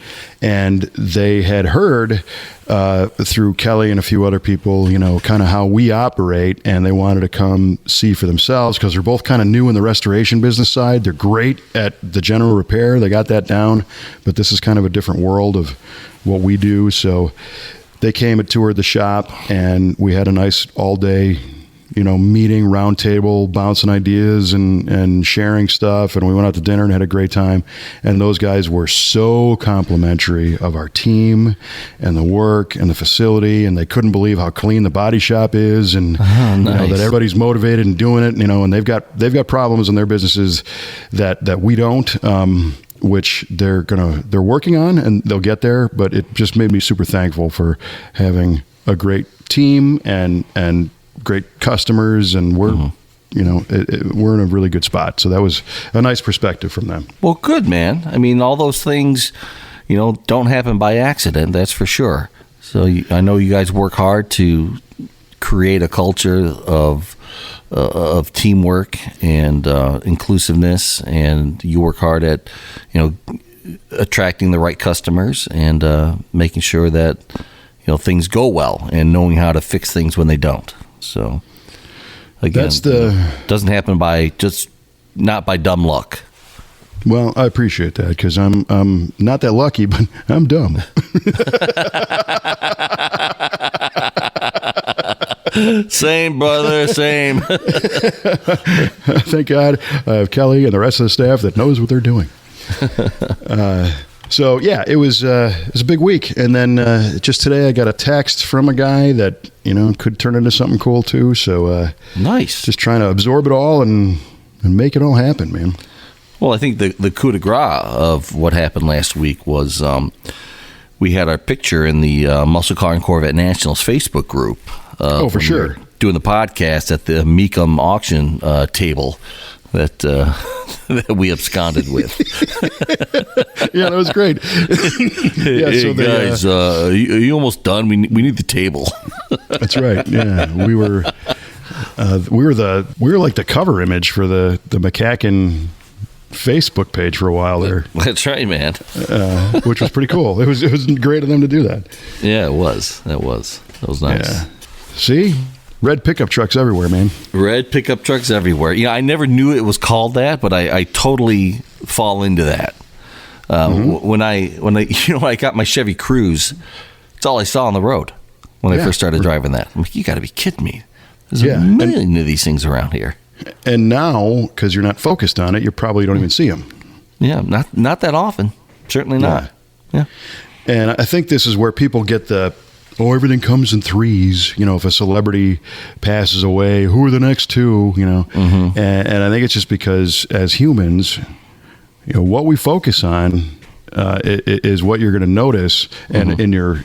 And they had heard through Kelly and a few other people, kind of how we operate, and they wanted to come see for themselves because they're both kind of new in the restoration business side. They're great at the general repair. They got that down, but this is kind of a different world of what we do. So they came and toured the shop, and we had a nice all-day meeting, round table, bouncing ideas and sharing stuff. And we went out to dinner and had a great time. And those guys were so complimentary of our team and the work and the facility. And they couldn't believe how clean the body shop is, and nice. that everybody's motivated and doing it. And they've got problems in their businesses that we don't. Which they're working on, and they'll get there. But it just made me super thankful for having a great team and great customers, and we're we're in a really good spot. So that was a nice perspective from them. Well, good, man. I mean, all those things, don't happen by accident. That's for sure. So I know you guys work hard to create a culture of teamwork and inclusiveness, and you work hard at attracting the right customers and making sure that things go well and knowing how to fix things when they don't. So again, doesn't happen by not by dumb luck. Well, I appreciate that, because I'm not that lucky, but I'm dumb. Same, brother, same. Thank God I have Kelly and the rest of the staff that knows what they're doing. So yeah, it was a big week, and then just today I got a text from a guy that could turn into something cool too. So nice. Just trying to absorb it all and make it all happen, man. Well, I think the coup de grace of what happened last week was we had our picture in the Muscle Car and Corvette Nationals Facebook group. For sure. We doing the podcast at the Mecum auction table that that we absconded with. Yeah, that was great. Hey, so guys, are you almost done? We need the table. That's right. Yeah, we were like the cover image for the McCacken Facebook page for a while there. That's right, man. Which was pretty cool. It was great of them to do that. Yeah, it was. That was nice. Yeah. See? Red pickup trucks everywhere, man. Red pickup trucks everywhere. I never knew it was called that, but I totally fall into that. When I got my Chevy Cruze, it's all I saw on the road when I first started driving that. I'm like, you got to be kidding me. There's a million of these things around here. And now, because you're not focused on it, you probably don't even see them. Yeah, not that often. Certainly not. Yeah. And I think this is where people get everything comes in threes. If a celebrity passes away, who are the next two? And I think it's just because as humans, what we focus on is what you're going to notice. And if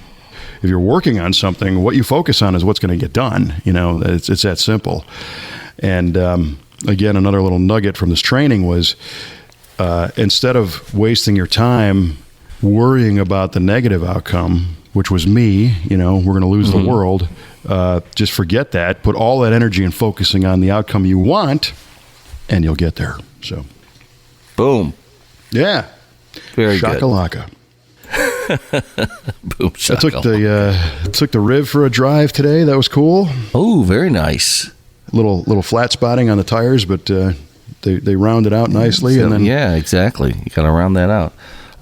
you're working on something, what you focus on is what's going to get done. It's that simple. And again, another little nugget from this training was instead of wasting your time worrying about the negative outcome, which was me, we're going to lose the world. Just forget that. Put all that energy in focusing on the outcome you want, and you'll get there. So, boom. Yeah. Very Shakalaka. Boom. I took the Riv for a drive today. That was cool. Oh, very nice. Little flat spotting on the tires, but they round it out nicely. So, and then yeah, exactly. You got to round that out.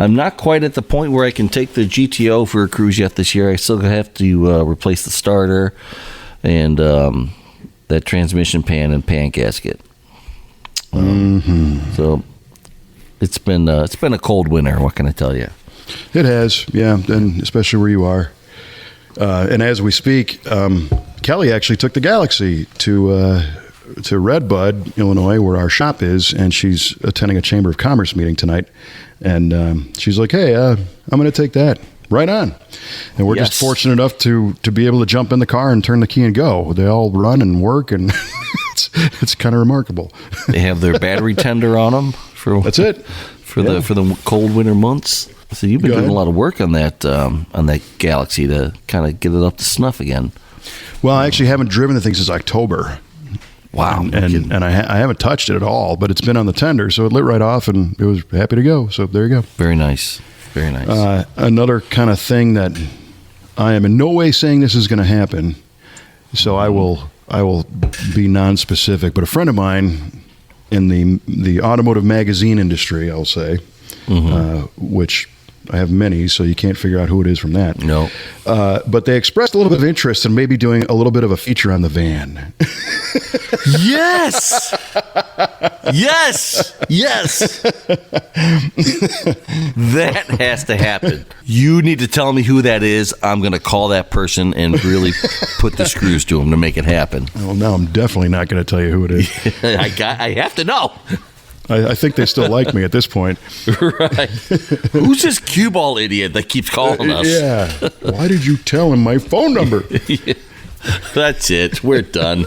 I'm not quite at the point where I can take the GTO for a cruise yet this year. I still have to replace the starter and that transmission pan and pan gasket. So it's been a cold winter. What can I tell you? It has, yeah, and especially where you are. And as we speak, Kelly actually took the Galaxy to Redbud, Illinois, where our shop is, and she's attending a Chamber of Commerce meeting tonight. And she's like, "Hey, I'm going to take that. Right on." And we're just fortunate enough to be able to jump in the car and turn the key and go. They all run and work, and it's kind of remarkable. They have their battery tender on them for that's it for the cold winter months. So you've been doing a lot of work on that Galaxy to kind of get it up to snuff again. Well, I actually haven't driven the thing since October. Wow. And I haven't touched it at all, but it's been on the tender, so it lit right off, and it was happy to go. So there you go. Very nice. Very nice. Another kind of thing that I am in no way saying this is going to happen, so I will be non-specific. But a friend of mine in the automotive magazine industry, I'll say, which I have many, so you can't figure out who it is from that. No. But they expressed a little bit of interest in maybe doing a little bit of a feature on the van. Yes! Yes! Yes! That has to happen. You need to tell me who that is. I'm going to call that person and really put the screws to him to make it happen. Well, now I'm definitely not going to tell you who it is. I have to know. I think they still like me at this point. Right. Who's this cue ball idiot that keeps calling us? Yeah. Why did you tell him my phone number? Yeah. That's it. We're done.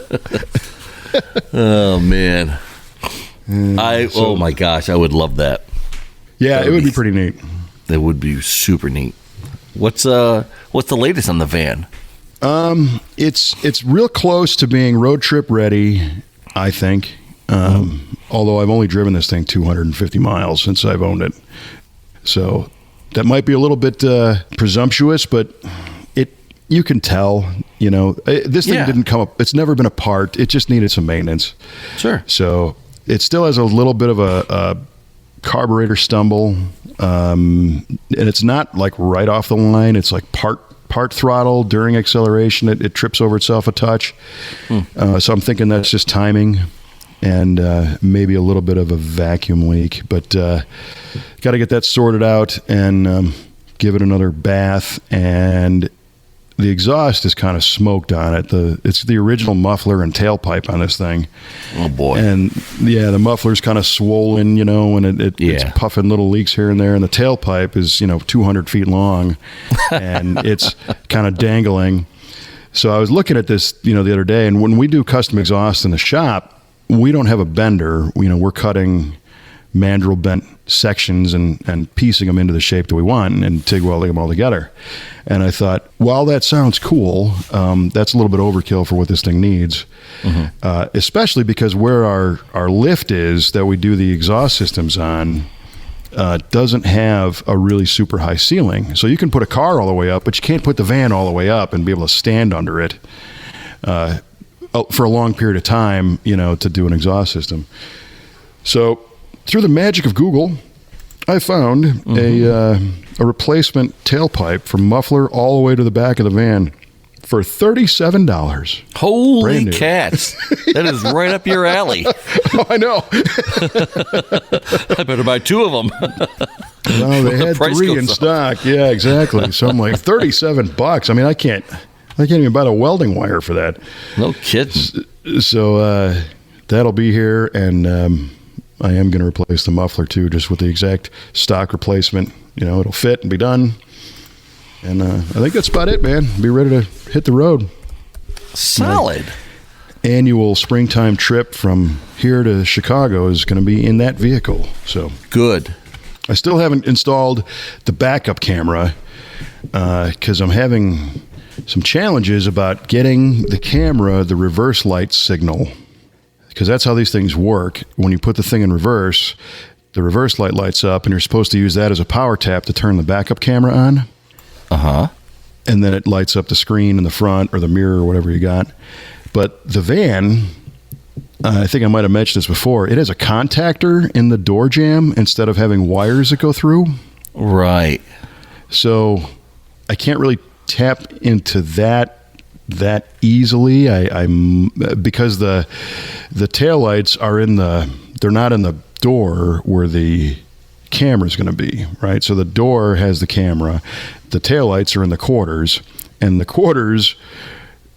Oh, man. Oh, my gosh. I would love that. Yeah, it would be pretty neat. It would be super neat. What's the latest on the van? It's real close to being road trip ready, I think. Although I've only driven this thing 250 miles since I've owned it. So that might be a little bit presumptuous, but you can tell, this thing didn't come up. It's never been a part. It just needed some maintenance. Sure. So it still has a little bit of a carburetor stumble. And it's not like right off the line. It's like part throttle during acceleration. It trips over itself a touch. So I'm thinking that's just timing. And maybe a little bit of a vacuum leak, but got to get that sorted out and give it another bath. And the exhaust is kind of smoked on it. It's the original muffler and tailpipe on this thing. Oh boy! And the muffler's kind of swollen, and it's puffing little leaks here and there. And the tailpipe is 200 feet long, and it's kind of dangling. So I was looking at this the other day, and when we do custom exhaust in the shop, we don't have a bender. We're cutting mandrel bent sections and piecing them into the shape that we want and TIG welding them all together. And I thought, while that sounds cool, that's a little bit overkill for what this thing needs, especially because where our lift is that we do the exhaust systems on doesn't have a really super high ceiling. So you can put a car all the way up, but you can't put the van all the way up and be able to stand under it for a long period of time, to do an exhaust system. So through the magic of Google, I found a replacement tailpipe from muffler all the way to the back of the van for $37. Holy cats. That is right up your alley. Oh, I know. I better buy two of them. Well, they had three in stock. Yeah, exactly. So I'm like, $37. I mean, I can't even buy the welding wire for that. No kidding. So that'll be here, and I am going to replace the muffler too, just with the exact stock replacement. It'll fit and be done. And I think that's about it, man. Be ready to hit the road. Solid. My annual springtime trip from here to Chicago is going to be in that vehicle. So good. I still haven't installed the backup camera. because I'm having some challenges about getting the camera the reverse light signal, because that's how these things work. When you put the thing in reverse, the reverse light lights up, and you're supposed to use that as a power tap to turn the backup camera on. And then it lights up the screen in the front or the mirror or whatever you got. But the van, I think I might have mentioned this before, it has a contactor in the door jamb instead of having wires that go through. Right. So I can't really tap into that easily. I'm because the taillights are they're not in the door where the camera's going to be, right? So the door has the camera, the taillights are in the quarters, and the quarters,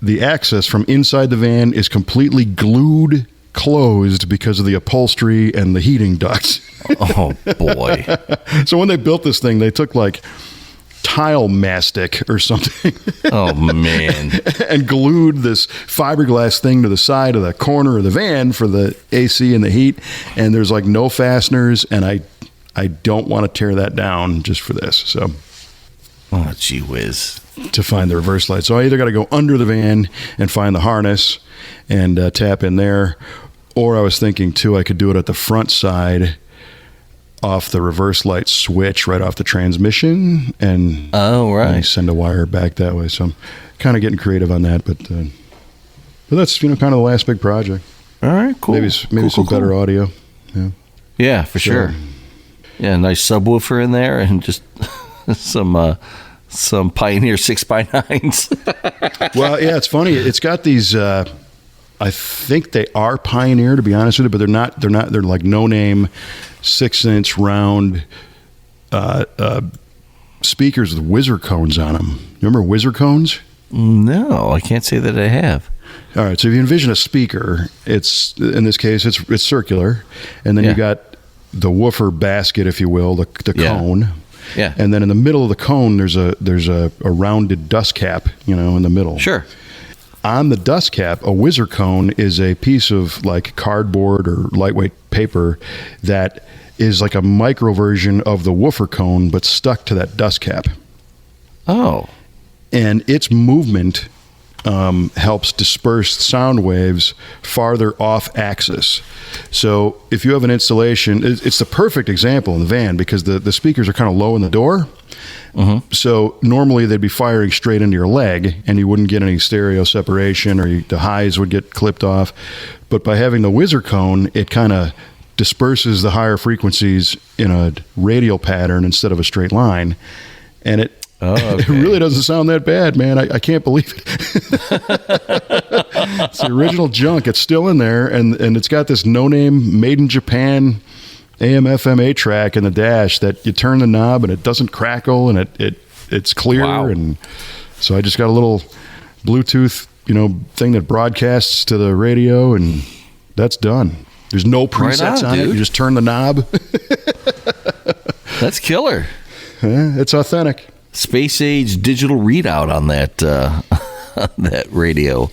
the access from inside the van is completely glued closed because of the upholstery and the heating ducts. Oh boy. So when they built this thing, they took like tile mastic or something. Oh man. And glued this fiberglass thing to the side of the corner of the van for the AC and the heat, and there's like no fasteners, and I don't want to tear that down just for this. So oh gee whiz. To find the reverse light. So I either got to go under the van and find the harness and tap in there, or I was thinking too, I could do it at the front side off the reverse light switch right off the transmission, and and send a wire back that way. So I'm kind of getting creative on that, but that's kind of the last big project. All right, cool. Maybe some better audio. Yeah, for sure. Yeah, nice subwoofer in there, and just some Pioneer 6x9s. Well, yeah, it's funny. It's got these. I think they are Pioneer, to be honest with you, but they're not. They're like no name 6-inch round speakers with whizzer cones on them. Remember whizzer cones? No, I can't say that I have. All right, so if you envision a speaker, it's in this case it's circular, and then you got the woofer basket, if you will, the cone. Yeah. And then in the middle of the cone, there's a rounded dust cap, in the middle. Sure. On the dust cap, a whizzer cone is a piece of like cardboard or lightweight paper that is like a micro version of the woofer cone, but stuck to that dust cap. Oh. And its movement helps disperse sound waves farther off axis. So if you have an installation, it's the perfect example in the van because the speakers are kind of low in the door. Mm-hmm. So normally they'd be firing straight into your leg and you wouldn't get any stereo separation, or the highs would get clipped off. But by having the whizzer cone, it kind of disperses the higher frequencies in a radial pattern instead of a straight line. And it really doesn't sound that bad, man. I can't believe it. It's the original junk. It's still in there, and it's got this no-name, made in Japan AM/FM 8-track in the dash that you turn the knob and it doesn't crackle, and it's clear. Wow. And so I just got a little Bluetooth, thing that broadcasts to the radio, and that's done. There's no presets on it. You just turn the knob. That's killer. It's authentic. Space age digital readout on that that radio.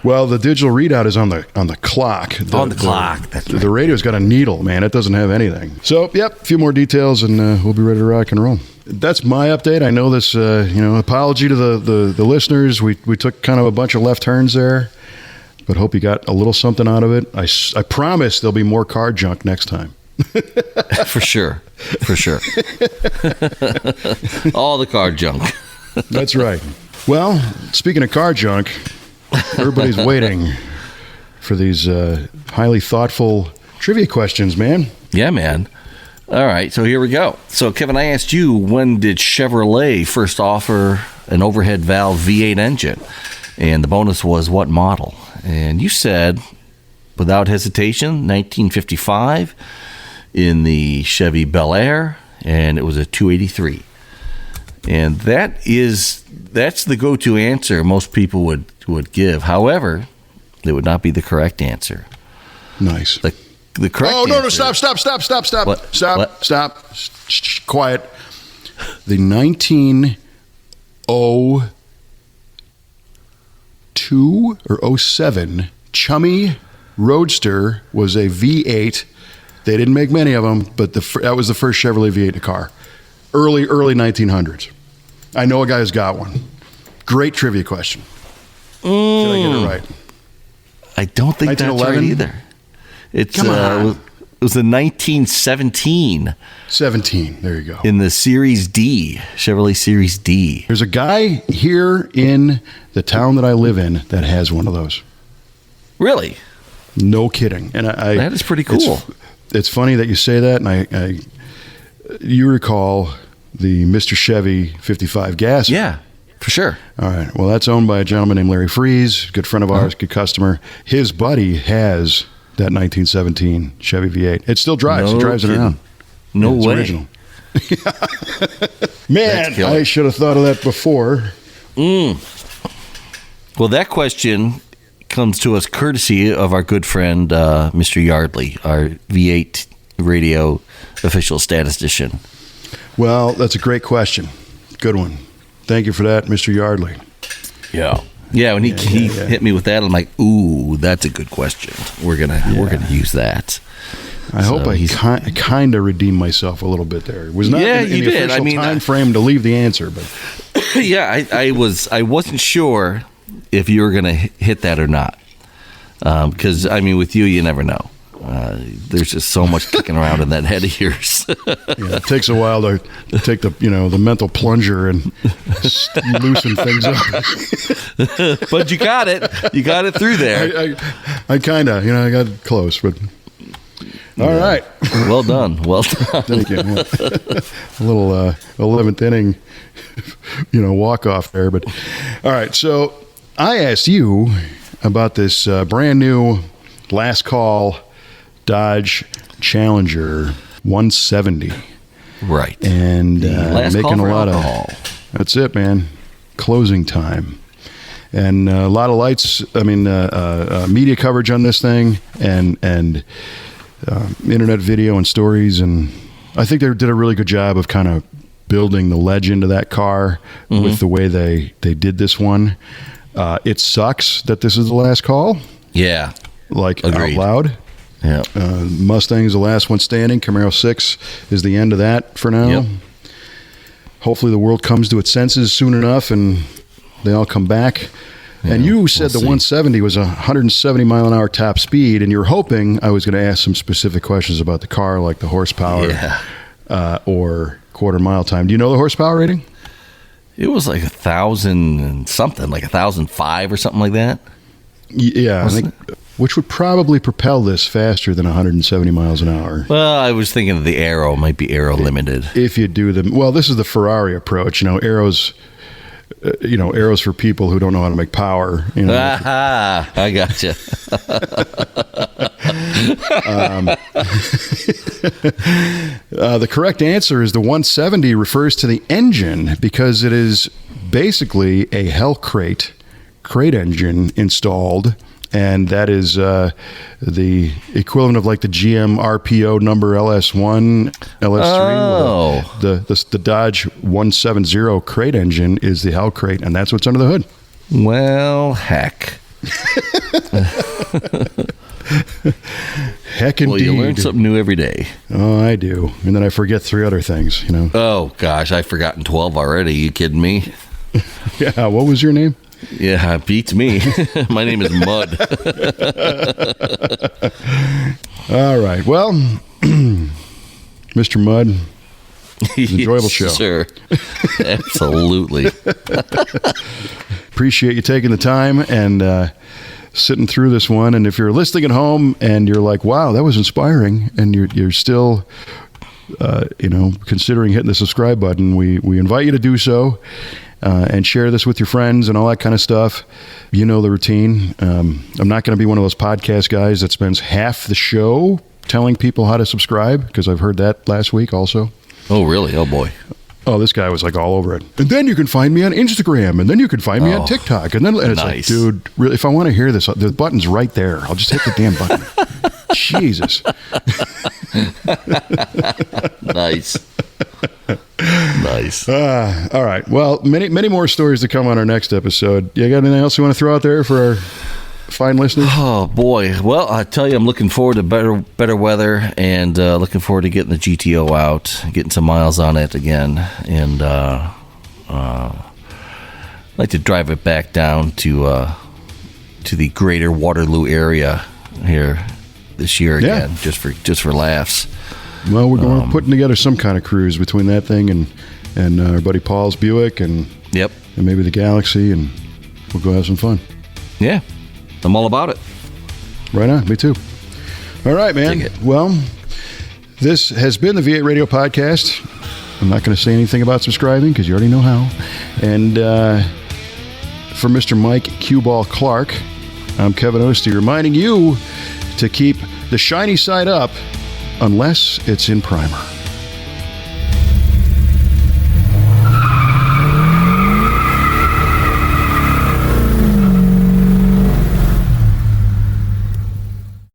Well, the digital readout is on the clock. On the clock. That's right. The radio's got a needle, man. It doesn't have anything. So, a few more details, and we'll be ready to rock and roll. That's my update. I know this. Apology to the listeners. We took kind of a bunch of left turns there, but hope you got a little something out of it. I promise there'll be more car junk next time. For sure. All the car junk. That's right. Well, speaking of car junk, everybody's waiting for these highly thoughtful trivia questions, man. Yeah, man. All right, so here we go. So, Kevin, I asked you, when did Chevrolet first offer an overhead valve V8 engine? And the bonus was what model? And you said, without hesitation, 1955 in the Chevy Bel Air, and it was a 283. And that's the go-to answer most people would give. However, it would not be the correct answer. Nice. The correct answer. No, stop. What? Stop. Quiet. The 1902 or 07 Chummy Roadster was a V8. They didn't make many of them, but that was the first Chevrolet V8 in a car. Early 1900s. I know a guy who's got one. Great trivia question. Did I get it right? I don't think that's right 1911? either. It's Come on. it was in 1917 17. There you go. in the Series D, Chevrolet Series D. There's a guy here in the town that I live in that has one of those. Really? No kidding. And That is pretty cool. It's funny that you say that, and you recall the Mr. Chevy 55 gas. Yeah, for sure. All right. Well, that's owned by a gentleman named Larry Freeze, good friend of ours, good customer. His buddy has that 1917 Chevy V8. It still drives. No He drives kidding. it around. No It's way. original. Man, killer. I should have thought of that before. Well, that question comes to us courtesy of our good friend, Mr. Yardley, our V8 radio official statistician. Well, that's a great question. Good one. Thank you for that, Mr. Yardley. Yeah. Yeah, when he hit me with that, I'm like, ooh, that's a good question. We're gonna use that. I hope I kind of redeemed myself a little bit there. It was not in you the did. official I mean, time frame to leave the answer, but Yeah, I wasn't sure if you were gonna hit that or not, because I mean, with you never know. There's just so much kicking around in that head of yours. it takes a while to take the mental plunger and loosen things up. But you got it. You got it through there. I kind of, I got close, but all right. Well done. Well done. Thank you. Yeah. A little 11th inning, walk off there. But all right. So I asked you about this brand new last call Dodge Challenger 170. Right. And last making call for a lot alcohol. That's it, man. Closing time. And a lot of lights, media coverage on this thing and internet video and stories. And I think they did a really good job of kind of building the legend of that car with the way they did this one. It sucks that this is the last call. Yeah. Like Agreed. out loud. Yeah. Mustang's the last one standing. Camaro 6 is the end of that for now. Yep. Hopefully the world comes to its senses soon enough and they all come back. And you said the 170 was 170 mile an hour top speed, and you were hoping I was going to ask some specific questions about the car, like the horsepower or quarter mile time. Do you know the horsepower rating? It was like 1,000 and something, like 1,005 or something like that. Yeah, I think, which would probably propel this faster than 170 miles an hour. Well, I was thinking the Aero might be Aero limited. If you do them, well, this is the Ferrari approach. Arrows for people who don't know how to make power. Aha, I gotcha. The correct answer is the 170 refers to the engine because it is basically a Hellcrate crate engine installed, and that is the equivalent of like the GM RPO number LS1, LS3. Oh. The Dodge 170 crate engine is the Hellcrate, and that's what's under the hood. Well, heck. Heck indeed. Well, you learn something new every day. Oh, I do. And then I forget 3 other things, Oh, gosh, I've forgotten 12 already. You kidding me? Yeah, what was your name? Yeah, it beats me. My name is Mud. All right. Well, Mr. Mudd, enjoyable show. Sure. Absolutely. Appreciate you taking the time and sitting through this one. And if you're listening at home and you're like, wow, that was inspiring, and you're still considering hitting the subscribe button, we invite you to do so. And share this with your friends and all that kind of stuff. You know the routine. I'm not going to be one of those podcast guys that spends half the show telling people how to subscribe, because I've heard that last week also. Oh, really? Oh, boy. Oh, this guy was like all over it. And then you can find me on Instagram, and then you can find me on TikTok. And it's like, dude, really, if I want to hear this, the button's right there. I'll just hit the damn button. Jesus. Nice. Nice. All right. Well, many more stories to come on our next episode. You got anything else you want to throw out there for our fine listeners? Oh, boy. Well, I tell you, I'm looking forward to better weather, and looking forward to getting the GTO out, getting some miles on it again, and I'd like to drive it back down to the greater Waterloo area here this year again, just for laughs. Well, we're putting together some kind of cruise between that thing and our buddy Paul's Buick and maybe the Galaxy, and we'll go have some fun. Yeah, I'm all about it. Right on, me too. All right, man. Well, this has been the V8 Radio Podcast. I'm not going to say anything about subscribing because you already know how. And for Mr. Mike Q-Ball Clark, I'm Kevin Ostie, reminding you to keep the shiny side up unless it's in primer.